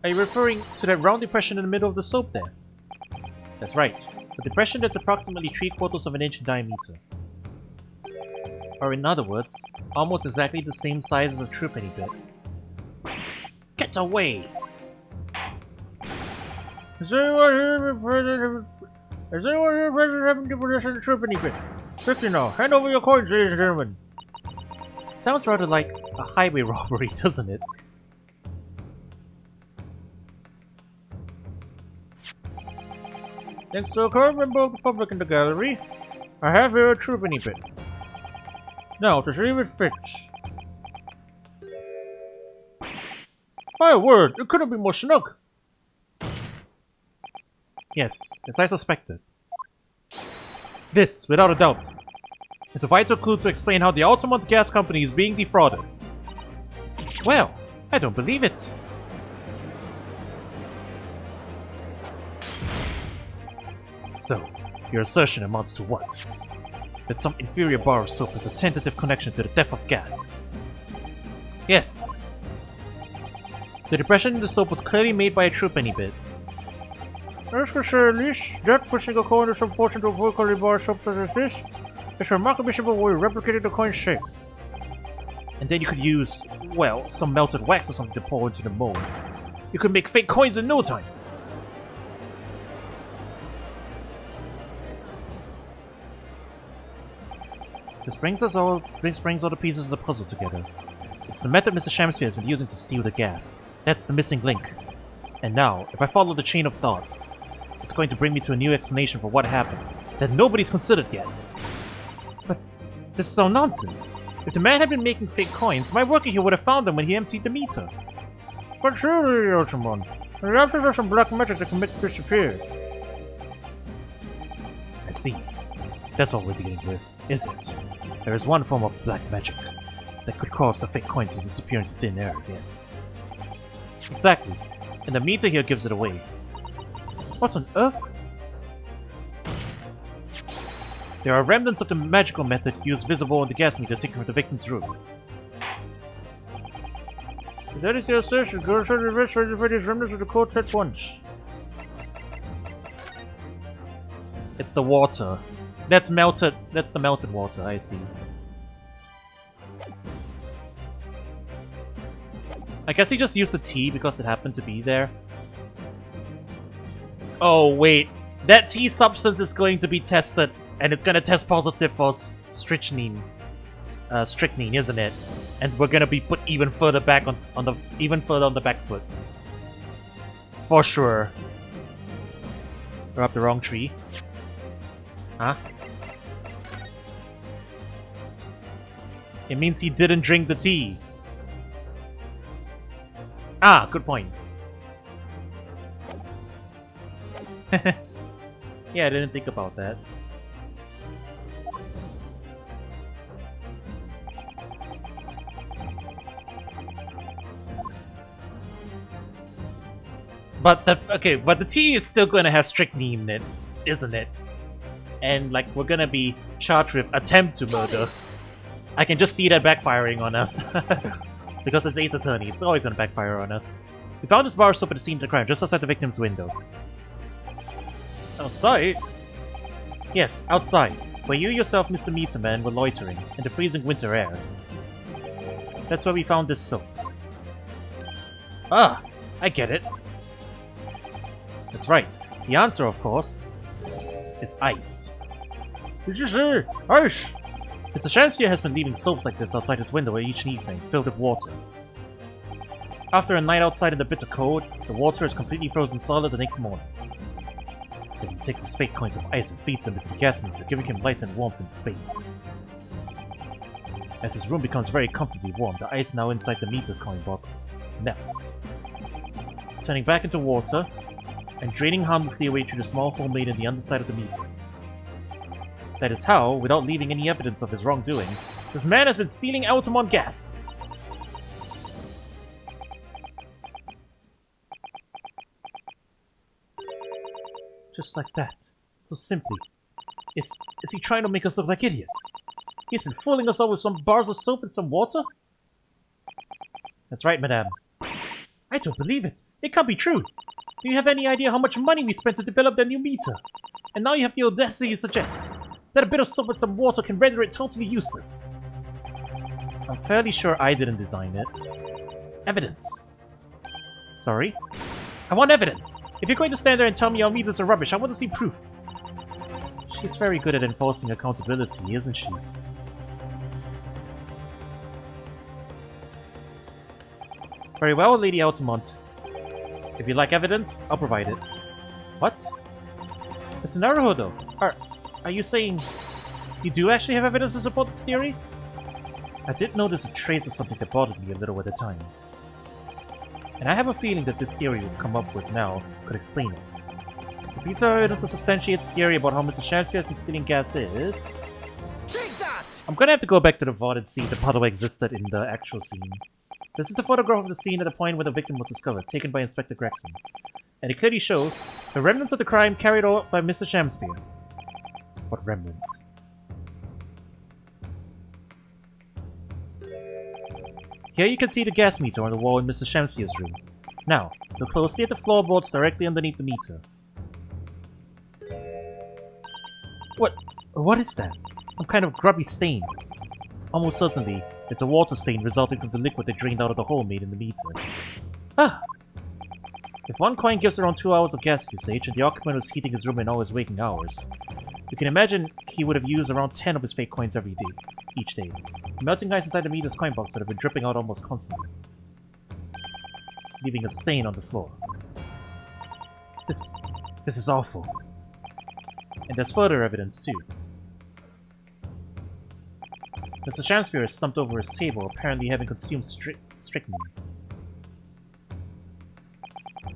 Are you referring to that round depression in the middle of the soap there? That's right. A depression that's approximately 3/4 of an inch in diameter. Or in other words, almost exactly the same size as a true penny bit. Get away! Is anyone here having to possess a true penny bit? Quickly now, hand over your coins, ladies and gentlemen. sounds rather like a highway robbery, doesn't it? Thanks to a current member of the public in the gallery, I have here a true penny bit. Now, to see if it fits. My word, it couldn't be more snug. Yes, as I suspected. This, without a doubt, is a vital clue to explain how the Altamont Gas Company is being defrauded. Well, I don't believe it. So, your assertion amounts to what? That some inferior bar of soap has a tentative connection to the theft of gas. Yes. The depression in the soap was clearly made by a true penny bit. As for Sir Elise, that pushing a coin is some fortune to avoid quality bar soap such as this. It's a remarkably simple way of replicating the coin's shape. And then you could use, well, some melted wax or something to pour into the mold. You could make fake coins in no time. This brings all the pieces of the puzzle together. It's the method Mr. Shamsphere has been using to steal the gas. That's the missing link. And now, if I follow the chain of thought, it's going to bring me to a new explanation for what happened that nobody's considered yet. But this is all nonsense. If the man had been making fake coins, my worker here would have found them when he emptied the meter. But surely, Altamont, the absence of some black magic that can make it disappear. I see. That's all we're dealing with, is it? There is one form of black magic that could cause the fake coins to disappear into thin air, yes. Exactly. And the meter here gives it away. What on earth? There are remnants of the magical method used visible on the gas meter taken from the victim's room. If that is your assertion, go to the rest of these remnants of the code at once. It's the water. That's melted. That's the melted water, I see. I guess he just used the tea because it happened to be there. Oh, wait. That tea substance is going to be tested, and it's going to test positive for strychnine. Strychnine, isn't it? And we're going to be put even further back on the back foot. For sure. We're up the wrong tree. Huh? It means he didn't drink the tea. Ah, good point. Yeah, I didn't think about that. But the tea is still gonna have strychnine in it, isn't it? And like we're gonna be charged with attempt to murder. I can just see that backfiring on us. Because it's Ace Attorney, it's always gonna backfire on us. We found this bar of soap at the scene of the crime, just outside the victim's window. Outside? Yes, outside, where you yourself, Mr. Meterman, were loitering, in the freezing winter air. That's where we found this soap. Ah, I get it. That's right. The answer, of course, is ice. Did you say ice? Mr. Shamsphere has been leaving soaps like this outside his window each evening, filled with water. After a night outside in the bitter cold, the water is completely frozen solid the next morning. Then he takes his fake coins of ice and feeds them into the gas meter, giving him light and warmth in spades. As his room becomes very comfortably warm, the ice now inside the meter coin box melts, turning back into water and draining harmlessly away through the small hole made in the underside of the meter. That is how, without leaving any evidence of his wrongdoing, this man has been stealing Altamont gas. Just like that. So simply. Is he trying to make us look like idiots? He's been fooling us all with some bars of soap and some water? That's right, madame. I don't believe it. It can't be true. Do you have any idea how much money we spent to develop that new meter? And now you have the audacity to suggest that a bit of soap and some water can render it totally useless. I'm fairly sure I didn't design it. Evidence. Sorry? I want evidence! If you're going to stand there and tell me our meters are rubbish, I want to see proof. She's very good at enforcing accountability, isn't she? Very well, Lady Altamont. If you like evidence, I'll provide it. What? Mr. Naruhodo, are you saying you do actually have evidence to support this theory? I did notice a trace of something that bothered me a little at the time. And I have a feeling that this theory we've come up with now could explain it. The piece of evidence that substantiates the theory about how Mr. Shamsky has been stealing gas is... Take that! I'm gonna have to go back to the VOD and see if the puddle existed in the actual scene. This is a photograph of the scene at the point where the victim was discovered, taken by Inspector Gregson. And it clearly shows the remnants of the crime carried out by Mr. Shamspeare. What remnants? Here you can see the gas meter on the wall in Mr. Shamspeare's room. Now, look closely at the floorboards directly underneath the meter. What is that? Some kind of grubby stain. Almost certainly, it's a water stain resulting from the liquid that drained out of the hole made in the meter. Ah! If one coin gives around 2 hours of gas usage, and the occupant was heating his room in all his waking hours, you can imagine he would have used around 10 of his fake coins each day. The melting ice inside the meter's coin box would have been dripping out almost constantly, leaving a stain on the floor. This is awful. And there's further evidence too. Mr. Shamspeare is slumped over his table, apparently having consumed strychnine.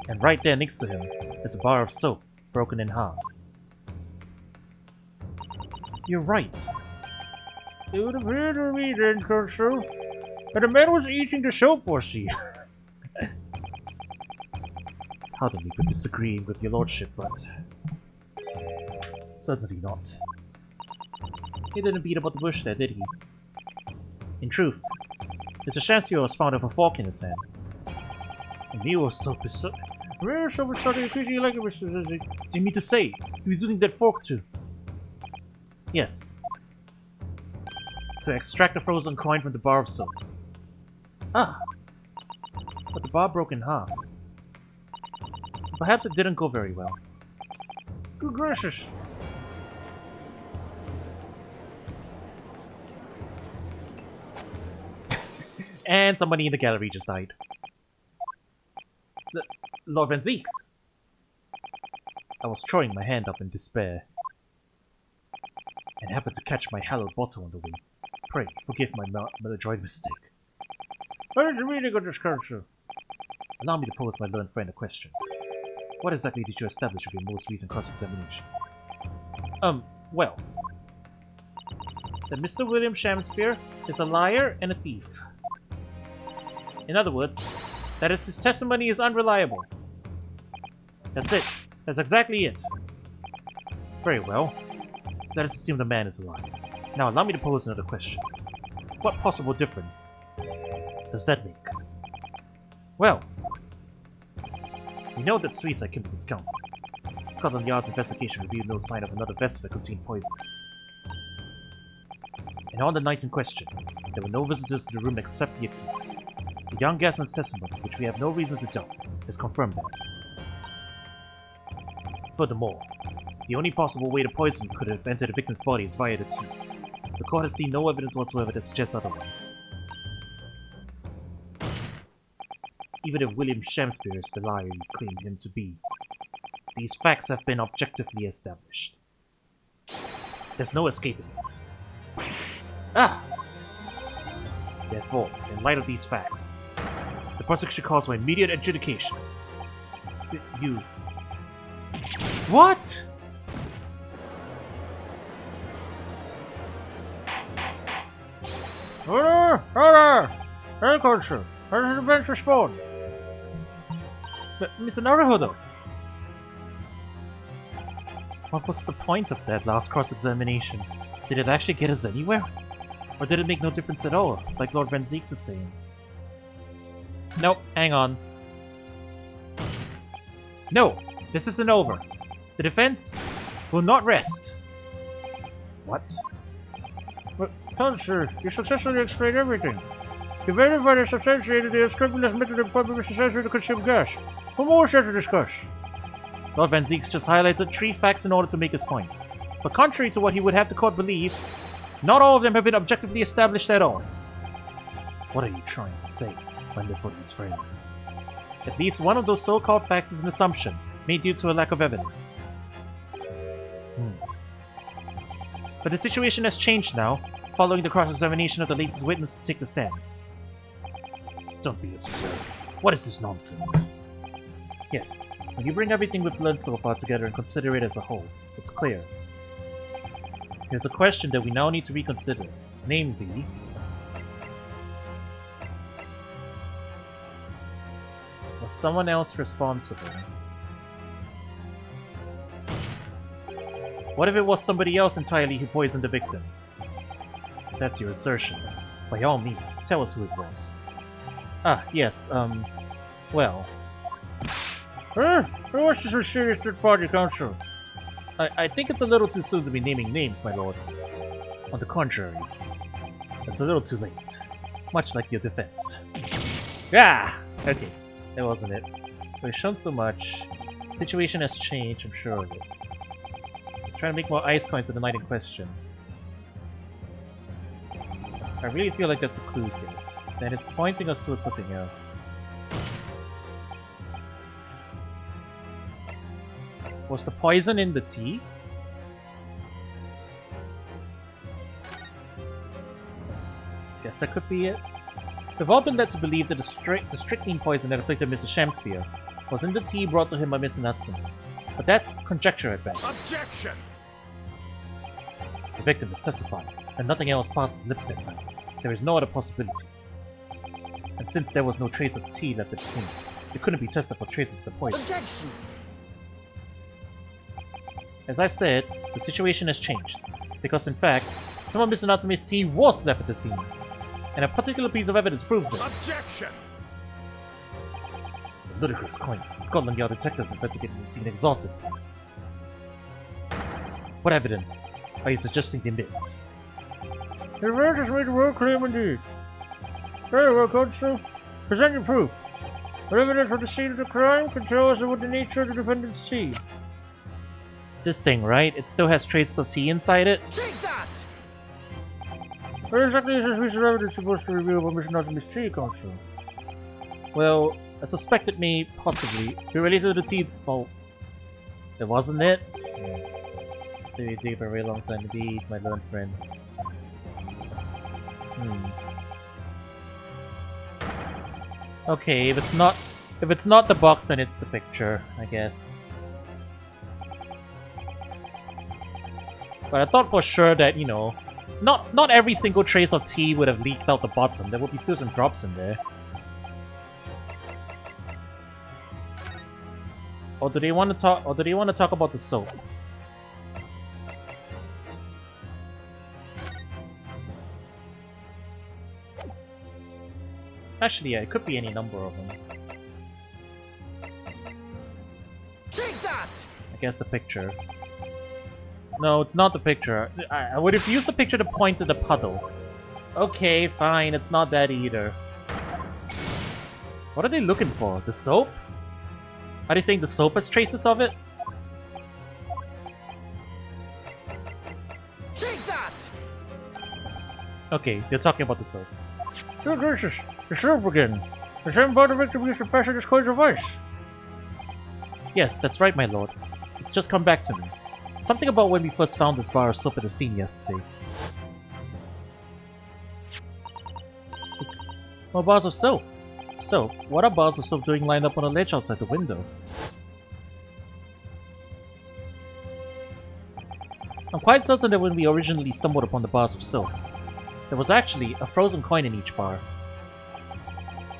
And right there next to him is a bar of soap, broken in half. You're right. It would appear to me then, Kokoro, that the man was eating the soap, was he? Pardon me for disagreeing with your lordship, but... certainly not. He didn't beat about the bush there, did he? In truth, Mr. Shamspeare was found with a fork in his hand. And he was so beside... Where so started crazy like it was... Do you mean to say he was using that fork too? Yes. To extract a frozen coin from the bar of soap. Ah! But the bar broke in half. So perhaps it didn't go very well. Good gracious! And somebody in the gallery just died. Lord Van Zeeks! I was throwing my hand up in despair, and happened to catch my hallowed bottle on the way. Pray, forgive my maladroit mistake. What is the meaning of this culture? Allow me to pose my learned friend a question. What exactly did you establish with your most recent cross-examination? Well, that Mr. William Shamspeare is a liar and a thief. In other words, that his testimony is unreliable. That's it. That's exactly it. Very well. Let us assume the man is a liar. Now allow me to pose another question. What possible difference does that make? Well, we know that Suisse came to discount. Scotland Yard's investigation revealed no sign of another vessel that contained poison. And on the night in question, there were no visitors to the room except the accused. The young gasman's testimony, which we have no reason to doubt, has confirmed that. Furthermore, the only possible way the poison could have entered the victim's body is via the tea. The court has seen no evidence whatsoever that suggests otherwise. Even if William Shamspeare is the liar you claim him to be, these facts have been objectively established. There's no escaping it. Ah! Therefore, in light of these facts, the prosecution calls for immediate adjudication. You... What?! Order! Order! Agriculture! How does the bench respond? But, Mr. Naruhodo! What was the point of that last cross-examination? Did it actually get us anywhere? Or did it make no difference at all, like Lord Van Zeeks is saying? Nope, hang on. No, this isn't over. The defense will not rest. What? But, sir, you successfully explained everything. The verified and substantiated the unscrupulous method of public necessary to consume gas. What more is there to discuss? Lord Van Zeeks just highlighted 3 facts in order to make his point. But contrary to what he would have the court believe, not all of them have been objectively established at all. What are you trying to say, my liberty's friend? At least one of those so-called facts is an assumption, made due to a lack of evidence. But the situation has changed now, following the cross-examination of the latest witness to take the stand. Don't be absurd. What is this nonsense? Yes, when you bring everything we've learned so far together and consider it as a whole, it's clear. There's a question that we now need to reconsider, namely... was someone else responsible? What if it was somebody else entirely who poisoned the victim? If that's your assertion, by all means, tell us who it was. Ah, yes, well... I wish this was serious third-party counsel. I think it's a little too soon to be naming names, my lord. On the contrary, it's a little too late. Much like your defense. Ah! Okay, that wasn't it. We've shown so much. The situation has changed, I'm sure of it. Let's try to make more ice coins to the night in question. I really feel like that's a clue here. And it's pointing us towards something else. Was the poison in the tea? Guess that could be it. We've all been led to believe that the strychnine poison that afflicted Mr. Shamspeare was in the tea brought to him by Mr. Natsume. But that's conjecture at best. Objection! The victim has testified, and nothing else passes lips that night. There is no other possibility. And since there was no trace of tea left at the scene, it couldn't be tested for traces of the poison. Objection! As I said, the situation has changed. Because in fact, some of Mr. Natsume's tea was left at the scene. And a particular piece of evidence proves it. Objection! The ludicrous coin. Scotland Yard detectives investigating the scene exhaustively. What evidence are you suggesting they missed? The evidence has made a well claim indeed. Very well, Constable. Present your proof. What evidence of the scene of the crime can tell us about the nature of the defendant's tea? This thing, right? It still has traces of tea inside it? Take that! What exactly is this piece of evidence supposed to reveal about Mr. Natsume's tea, Constable? Well, I suspect it may possibly be related to the tea smoke. It wasn't it? They dig for a very long time indeed, my learned friend. Okay, if it's not the box, then it's the picture, I guess. But I thought for sure that, you know, not every single trace of tea would have leaked out the bottom. There would be still some drops in there. Or do they want to talk? Or do they want to talk about the soap? Actually, yeah, it could be any number of them. Take that! I guess the picture. No, it's not the picture. I would have used the picture to point to the puddle. Okay, fine, it's not that either. What are they looking for? The soap? Are they saying the soap has traces of it? Take that! Okay, they're talking about the soap. Good gracious, the soap again. The same part of victim used to fashion this coins of ice. Yes, that's right, my lord. It's just come back to me. Something about when we first found this bar of soap at the scene yesterday. It's more bars of soap. So, what are bars of soap doing lined up on a ledge outside the window? I'm quite certain that when we originally stumbled upon the bars of soap, there was actually a frozen coin in each bar.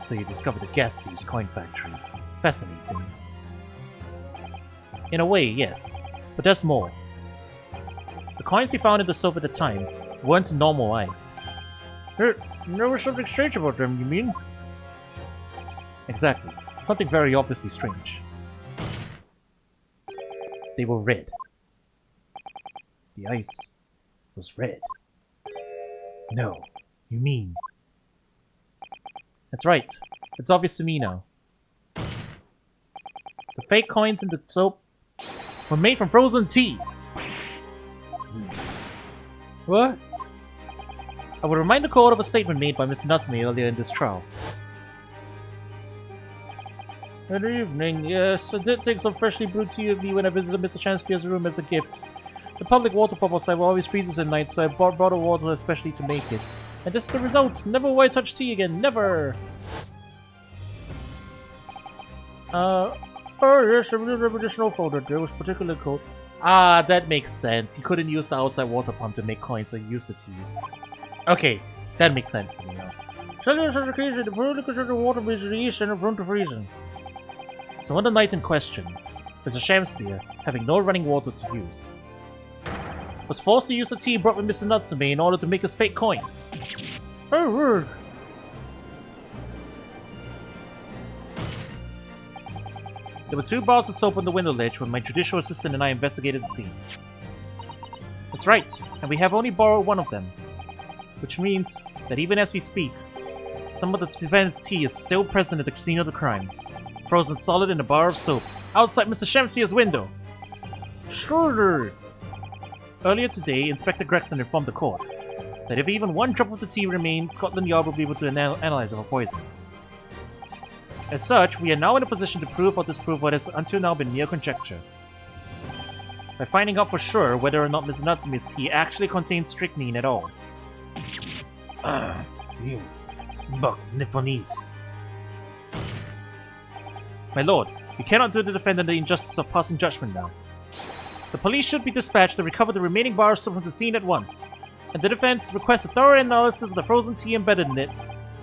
So you discovered the gas thieves' coin factory. Fascinating. In a way, yes. But there's more. The coins we found in the soap at the time weren't normal ice. There was something strange about them, you mean? Exactly. Something very obviously strange. They were red. The ice was red. No, you mean... That's right. It's obvious to me now. The fake coins in the soap were made from frozen tea. What? I would remind the court of a statement made by Mr. Natsume earlier in this trial. Good evening. Yes, I did take some freshly brewed tea with me when I visited Mr. Champspeare's room as a gift. The public water pump outside always freezes at night, so I brought a water especially to make it. And this is the result. Never will I touch tea again. Never! Oh yes, a little additional folder. There was particular cold. Ah, that makes sense. He couldn't use the outside water pump to make coins, so he used the tea. Okay, that makes sense to me now. Cellular certification, the product is the water base of the east and prone to freezing. So on the night in question, Mr. Shamspeare, having no running water to use, was forced to use the tea brought with Mr. Natsume in order to make his fake coins. Oh, word. There were 2 bars of soap on the window ledge when my judicial assistant and I investigated the scene. That's right, and we have only borrowed one of them. Which means that even as we speak, some of the defendant's tea is still present at the scene of the crime, frozen solid in a bar of soap, outside Mr. Shamspeare's window. Extraordinary! Earlier today, Inspector Gregson informed the court that if even one drop of the tea remained, Scotland Yard will be able to analyze it for poison. As such, we are now in a position to prove or disprove what has until now been mere conjecture. By finding out for sure whether or not Mr. Natsume's tea actually contains strychnine at all. You smug Nipponese. My lord, we cannot do the defendant the injustice of passing judgment now. The police should be dispatched to recover the remaining bars from the scene at once, and the defense requests a thorough analysis of the frozen tea embedded in it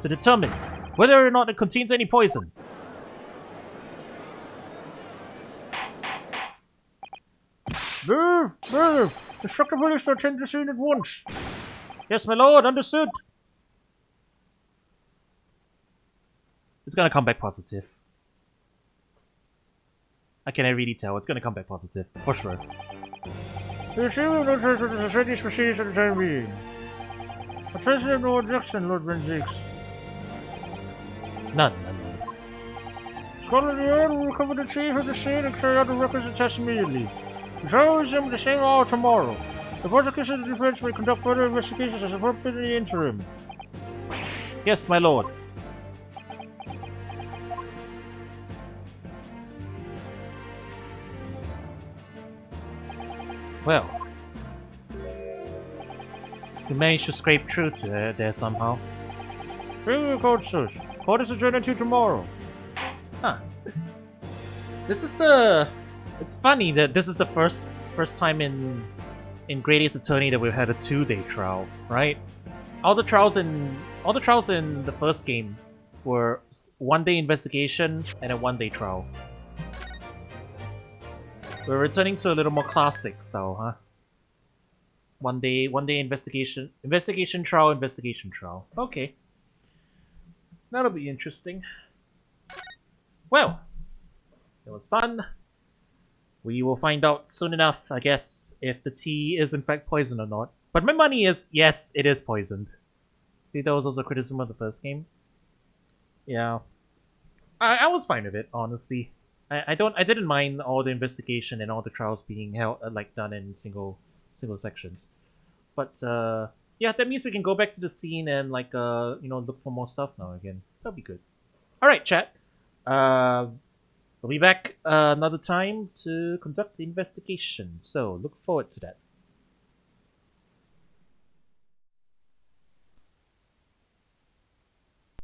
to determine whether or not it contains any poison. Brr! Instruct the police to attend the scene at once. Yes, my lord, understood. It's gonna come back positive. I can really tell. It's gonna come back positive, for sure. These proceedings at the time being. Attention, no objection, Lord Benzix. None, my lord. Scotland Yard will recover the chief of the scene and carry out the requisite test immediately. We shall resume the same hour tomorrow. The prosecution and the defense may conduct further investigations as appropriate in the interim. Yes, my lord. Well, you managed to scrape through to there somehow. Bring your court, sirs. Court is adjourned until tomorrow. Huh. This is the... It's funny that this is the first time in Great Ace Attorney that we've had a 2-day trial, right? All the trials in the first game were 1-day investigation and a 1-day trial. We're returning to a little more classic style, huh? 1-day investigation trial. Okay. That'll be interesting. Well, it was fun. We will find out soon enough, I guess, if the tea is in fact poisoned or not. But my money is, yes, it is poisoned. See, that was also criticism of the first game. Yeah. I was fine with it, honestly. I didn't mind all the investigation and all the trials being held done in single sections. But yeah, that means we can go back to the scene and look for more stuff now again. That'll be good. All right, chat. We'll be back another time to conduct the investigation. So look forward to that.